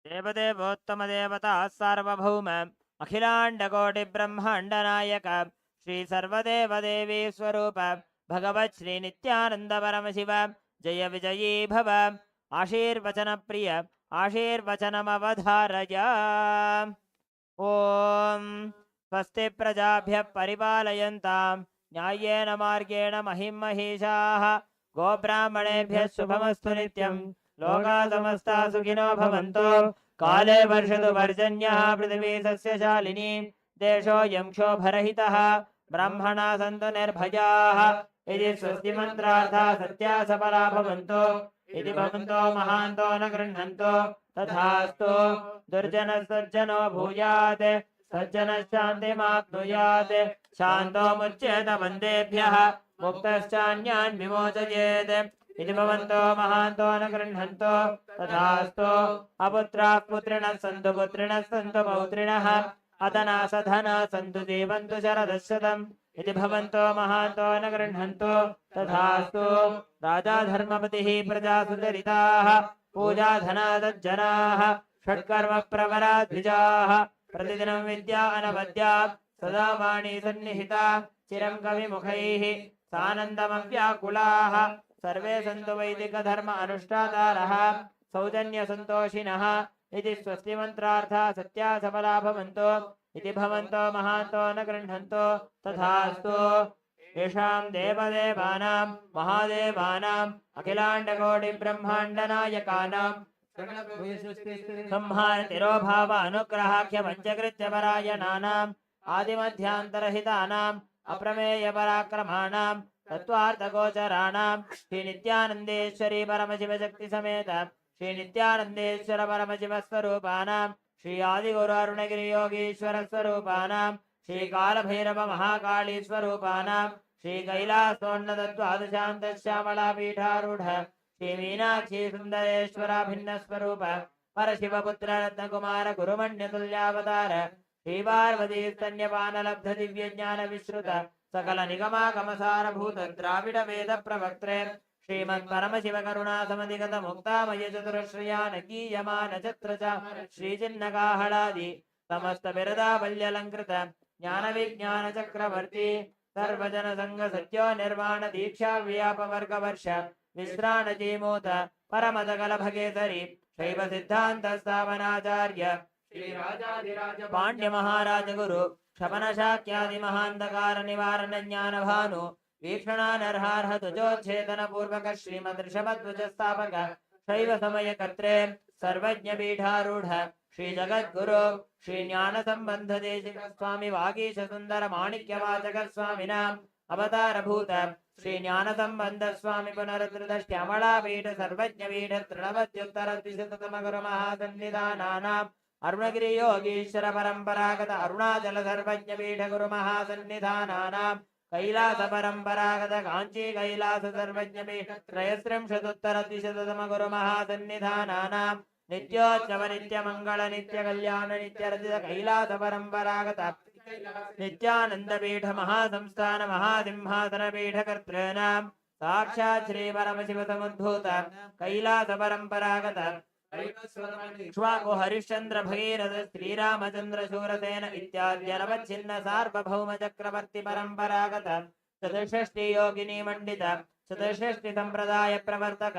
देवदेवोत्तमदेवता सार्वभौम अखिलाण्डकोटिब्रह्माण्डनायक श्री सर्वदेवदेवी स्वरूप भगवत् श्री नित्यानंद परमशिव जय विजयी भव। आशीर्वचन प्रिय आशीर्वचनमवधारय। ॐ स्वस्ति प्रजाभ्यः परिपालयन्तां न्याय्येन मार्गेण महिं महिषाः। गोब्राह्मणेभ्यः शुभमस्तु नित्यं। लोकाः समस्ताः सुखिनो भवन्तु। काले वर्षतु पर्जन्यः पृथिवी सस्यशालिनी। देशोऽयं क्षोभरहितः। ब्राह्मणाः सन्तु निर्भयाः। इति स्वस्ति मन्त्रार्थाः सत्याः सफला भवन्तु। इति भवन्तो महान्तो न गृह्णन्तु। तथास्तु। दुर्जनः भूयात् सज्जनश्शान्तिमाप्नुयात्। शान्तो मुच्येत बन्देभ्यः मुक्तश्चान्यान् विमोचयेत्। इति भवन्तो महान्तो न गृह्णन्तु। तथास्तु। अपुत्राः पुत्रिणः सन्तु पुत्रिणः सन्तु पौत्रिणः। अधनाः सधनाः सन्तु जीवन्तु शरदशतम्। इति भवन्तो महान्तो न गृह्णन्तु। तथास्तु। राजा धर्मपतिः प्रजा सुचरिताः पूजा धना सज्जनाः षट्कर्म प्रवरा द्विजाः। प्रतिदिनं विद्या अनवद्या सदा वाणी सन्निहिता। चिरं कविमुखैः सानन्दमव्याकुलाः। सर्वे सन्तु वैदिकधर्म अनुष्ठातारः सौजन्यसन्तोषिणः। इति स्वस्ति मन्त्रार्थाः सत्याः सफला भवन्तु। इति भवन्तो महान्तो न गृह्णन्तु। तथास्तु। येषां देवदेवानां महादेवानाम् अखिलाण्डकोटिब्रह्माण्डनायकानां संहारतिरोभाव अनुग्रहाख्य पञ्चकृत्यपरायणानाम् आदिमध्यान्तरहितानाम् अप्रमेयपराक्रमाणां तत्त्वार्थगोचराणां श्री नित्यानन्देश्वरी परमशिवशक्ति समेत श्री नित्यानन्देश्वर परमशिवस्वरूपाणां श्री आदिगुरु अरुणगिरि योगीश्वर स्वरूपाणां श्री कालभैरव महाकाली स्वरूपाणां श्री कैलासोन्नतद्वादशान्तश्यामला पीठारूढ श्री मीनाक्षी सुंदरेश्वरा भिन्न स्वरूप परशिवपुत्र रत्नकुमार गुरुमण्यतुल्यावतार श्री पार्वती स्तन्यपान लब्ध दिव्य ज्ञान विश्रुत सकल निगमागमसारभूत द्राविड वेद प्रवक्त्रे श्रीमत्परमशिवकरुणासमधिगत मुक्तामय चतुरश्रयान गीयमान चत्र च श्रीचिन्नकाहलादि समस्त बिरदावल्यलङ्कृत ज्ञानविज्ञानचक्रवर्ती सर्वजन संघ सत्यो निर्वाण दीक्षा व्यापवर्गवर्ष विश्राणजीमूत परमदकल भगेसरि शैव सिद्धांत स्थापनाचार्य श्रीराजाधिराज पाण्ड्य महाराज गुरु क्षपन शाक्यादि महांधकार निवारण ज्ञान भानु वीक्षणानर्हार्ह तुजोच्छेदन पूर्वक श्रीमद् ऋषभध्वज स्थापक शैव समय कर्त्रे सर्वज्ञ पीठारूढ़ श्री जगद्गुरु श्री ज्ञान संबंध देशिक स्वामी वागीश सुंदर माणिक्य वाचक स्वामिनाम अवतार भूत श्री ज्ञान संबंध स्वामी पुनरुद्रश्यामला पीठ सर्वज्ञ पीठ तृणवत्युत्तर द्विशततम गुरु महासन्निधानानाम अरुणगिरि योगीश्वर परंपरागत अरुणाचल सर्वज्ञ पीठ गुरु महासन्निधानानाम कैलास परंपरागत कांची कैलास सर्वज्ञ पीठ त्रयस्त्रिंशदुत्तर द्विशततम गुरु महासन्निधानानाम नित्योत्सव नित्य मंगल नित्य कल्याण नित्य रचित कैलास परंपरागत नित्यानंद पीठ महासंस्थान महासिंहासन पीठ कर्तॄणां साक्षात् श्री परमशिव समुद्भूत कैलास परंपरागत इक्ष्वाकु हरिश्चंद्र भगीरथ श्रीरामचंद्र शूरसेन इत्याद्यनवच्छिन्न सार्वभौम चक्रवर्ती परंपरागत चतुष्षष्टि योगिनी मंडित चतुष्षष्टि संप्रदाय प्रवर्तक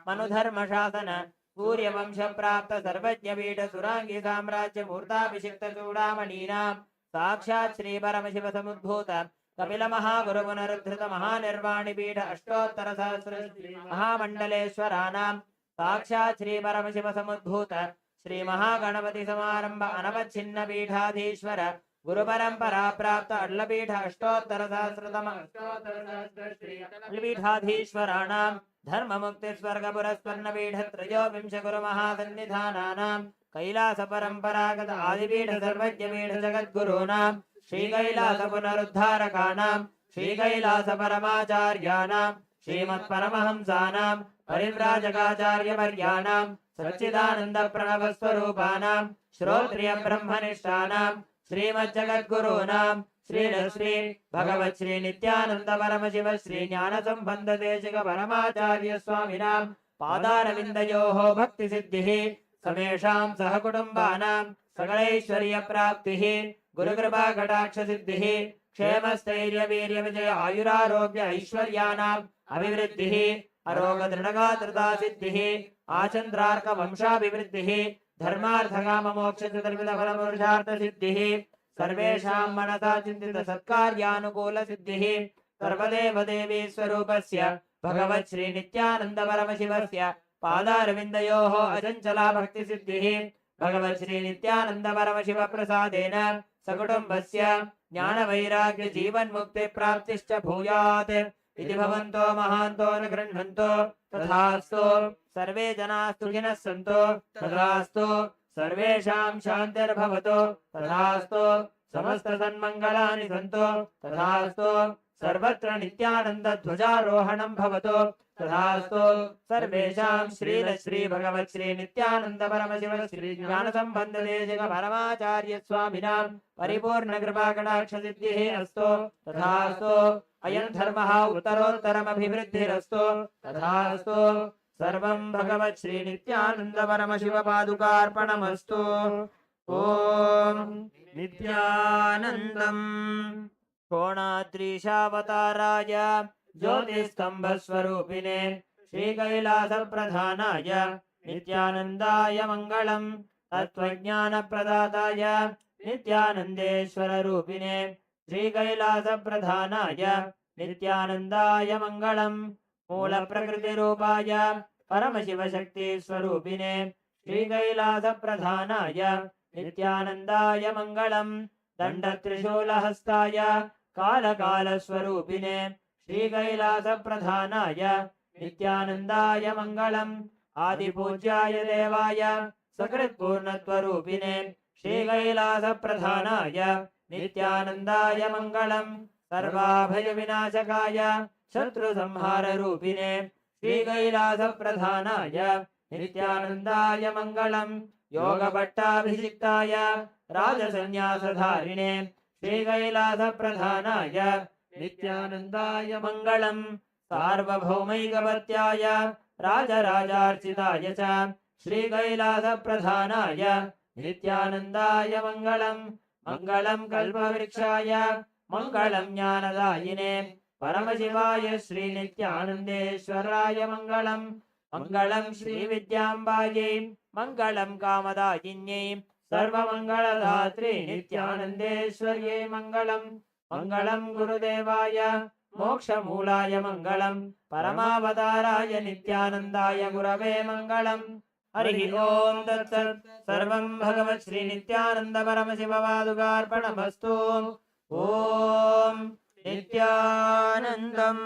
मनुधर्म शासन सूर्यवंश प्राप्त सर्वज्ञ पीठ सुरांगी साम्राज्य मूर्ताभिषिक्त चूड़ामणीनां साक्षात् श्री परमशिव समुद्भूत कपिल महागुरु पुनरुद्धृत महानिर्वाणि पीठ अष्टोत्तर सहस्र महामंडलेश्वरानां साक्षात् श्री परमशिव समुद्भूत श्री महागणपति समारंभ अनवच्छिन्न पीठाधीश्वर गुरु परंपरा प्राप्त अड्लपीठ अष्टोत्तर सहस्रतम पीठाधीश्वराणां धर्म मुक्ति स्वर्ग पुरस्वर्ण पीठ त्रयोविंश गुरु महासन्निधानानां कैलास परंपरागत आदिपीठ सर्वज्ञ पीठ जगद्गुरूणां श्री कैलास पुनरुद्धारकाणां श्री कैलास परमाचार्याणां श्रीमत्परमहंसानां परिव्राजकाचार्यवर्याणां सच्चिदानंद प्रणव स्वरूपाणां श्रोत्रिय ब्रह्मनिष्ठानां श्रीमज्जगद्गुरूणां श्री श्री भगवत् श्री नित्यानंद परमशिव श्री ज्ञान संबंध देशिक परमाचार्य स्वामिनां पादारविन्दयोः भक्ति सिद्धिः समेषां सहकुटुम्बानां सकलैश्वर्य प्राप्तिः गुरुकृपा कटाक्ष सिद्धिः क्षेमस्थैर्य वीर्य विजय आयुरारोग्य ऐश्वर्याणाम् अभिवृद्धिः अरोग दृढगात्रता सिद्धिः आचन्द्रार्क वंशाभिवृद्धिः धर्मार्थ काम मोक्ष चतुर्विध फल पुरुषार्थ सिद्धिः सर्वेषां मनसा चिन्तित सत्कार्यानुकूल सिद्धिः सर्वदेव देवी स्वरूपस्य भगवत् श्री नित्यानंद परमशिवस्य पादारविन्दयोः अचञ्चला भक्ति सिद्धिः भगवत् श्री नित्यानंद परमशिव प्रसादेन सकुटुम्बस्य ज्ञान वैराग्य जीवन मुक्ति प्राप्तिश्च भूयात् इति भवन्तो महान्तो न गृह्णन्तो तथास्तु सर्वे जनाः सुखिनः सन्तु तथास्तु सर्वेषां शान्तिर्भवतु तथास्तु समस्त सन्मङ्गलानि सन्तु तथास्तु सर्वत्र नित्यानंद ध्वजारोहणं भवतु तथास्तु सर्वेषां श्री भगवत् श्री नित्यानंद परमशिव श्री ज्ञान संबंध देशिक परमाचार्य स्वामिनां परिपूर्ण कृपा कटाक्ष सिद्धिः अस्तु तथास्तु अयं धर्मः उत्तरोत्तरमभिवृद्धिरस्तु तथास्तु सर्वं भगवत् श्री नित्यानंद परमशिव पादुकार्पणमस्तु ओम नित्यानन्दम् कोणाद्रीशावताराय ज्योतिस्तंभस्वरूपिणे श्रीकैलासप्रधानाय नित्यानन्दाय मङ्गलम् तत्त्वज्ञानप्रदाताय नित्यानन्देश्वररूपिणे श्रीकैलासप्रधानाय नित्यानन्दाय मङ्गलम् मूलप्रकृतिरूपाय परमशिवशक्तिस्वरूपिणे श्रीकैलासप्रधानाय नित्यानन्दाय मङ्गलम् दण्डत्रिशूलहस्ताय कालकालस्वरूपिणे श्रीकैलासप्रधानाय नित्यानन्दाय मङ्गलम् आदिपूज्याय देवाय सकृत्पूर्णत्वरूपिणे श्रीकैलासप्रधानाय नित्यानन्दाय मङ्गलम् सर्वाभयविनाशकाय शत्रुसंहाररूपिणे श्रीकैलासप्रधानाय नित्यानन्दाय मङ्गलम् योगपट्टाभिषिक्ताय राजसन्न्यासधारिणे श्रीकैलासप्रधानाय नित्यानन्दाय मङ्गलम् सार्वभौमैकपत्याय राजराजार्चिताय च श्रीकैलासप्रधानाय नित्यानन्दाय मङ्गलम् मङ्गलम् कल्पवृक्षाय मङ्गलम् ज्ञानदायिने परमशिवाय श्रीनित्यानन्देश्वराय मङ्गलम् मङ्गलम् श्रीविद्याम्बायै मङ्गलम् कामदायिन्यै सर्वमङ्गलदात्रे नित्यानन्देश्वर्यै मङ्गलम् मङ्गलम् गुरुदेवाय मोक्षमूलाय मङ्गलम् परमावताराय नित्यानन्दाय गुरवे मङ्गलम् हरिः ओम् तत्सत् सर्वम् भगवत् श्रीनित्यानन्द परमशिवपादुकार्पणमस्तु ॐ नित्यानन्दम्।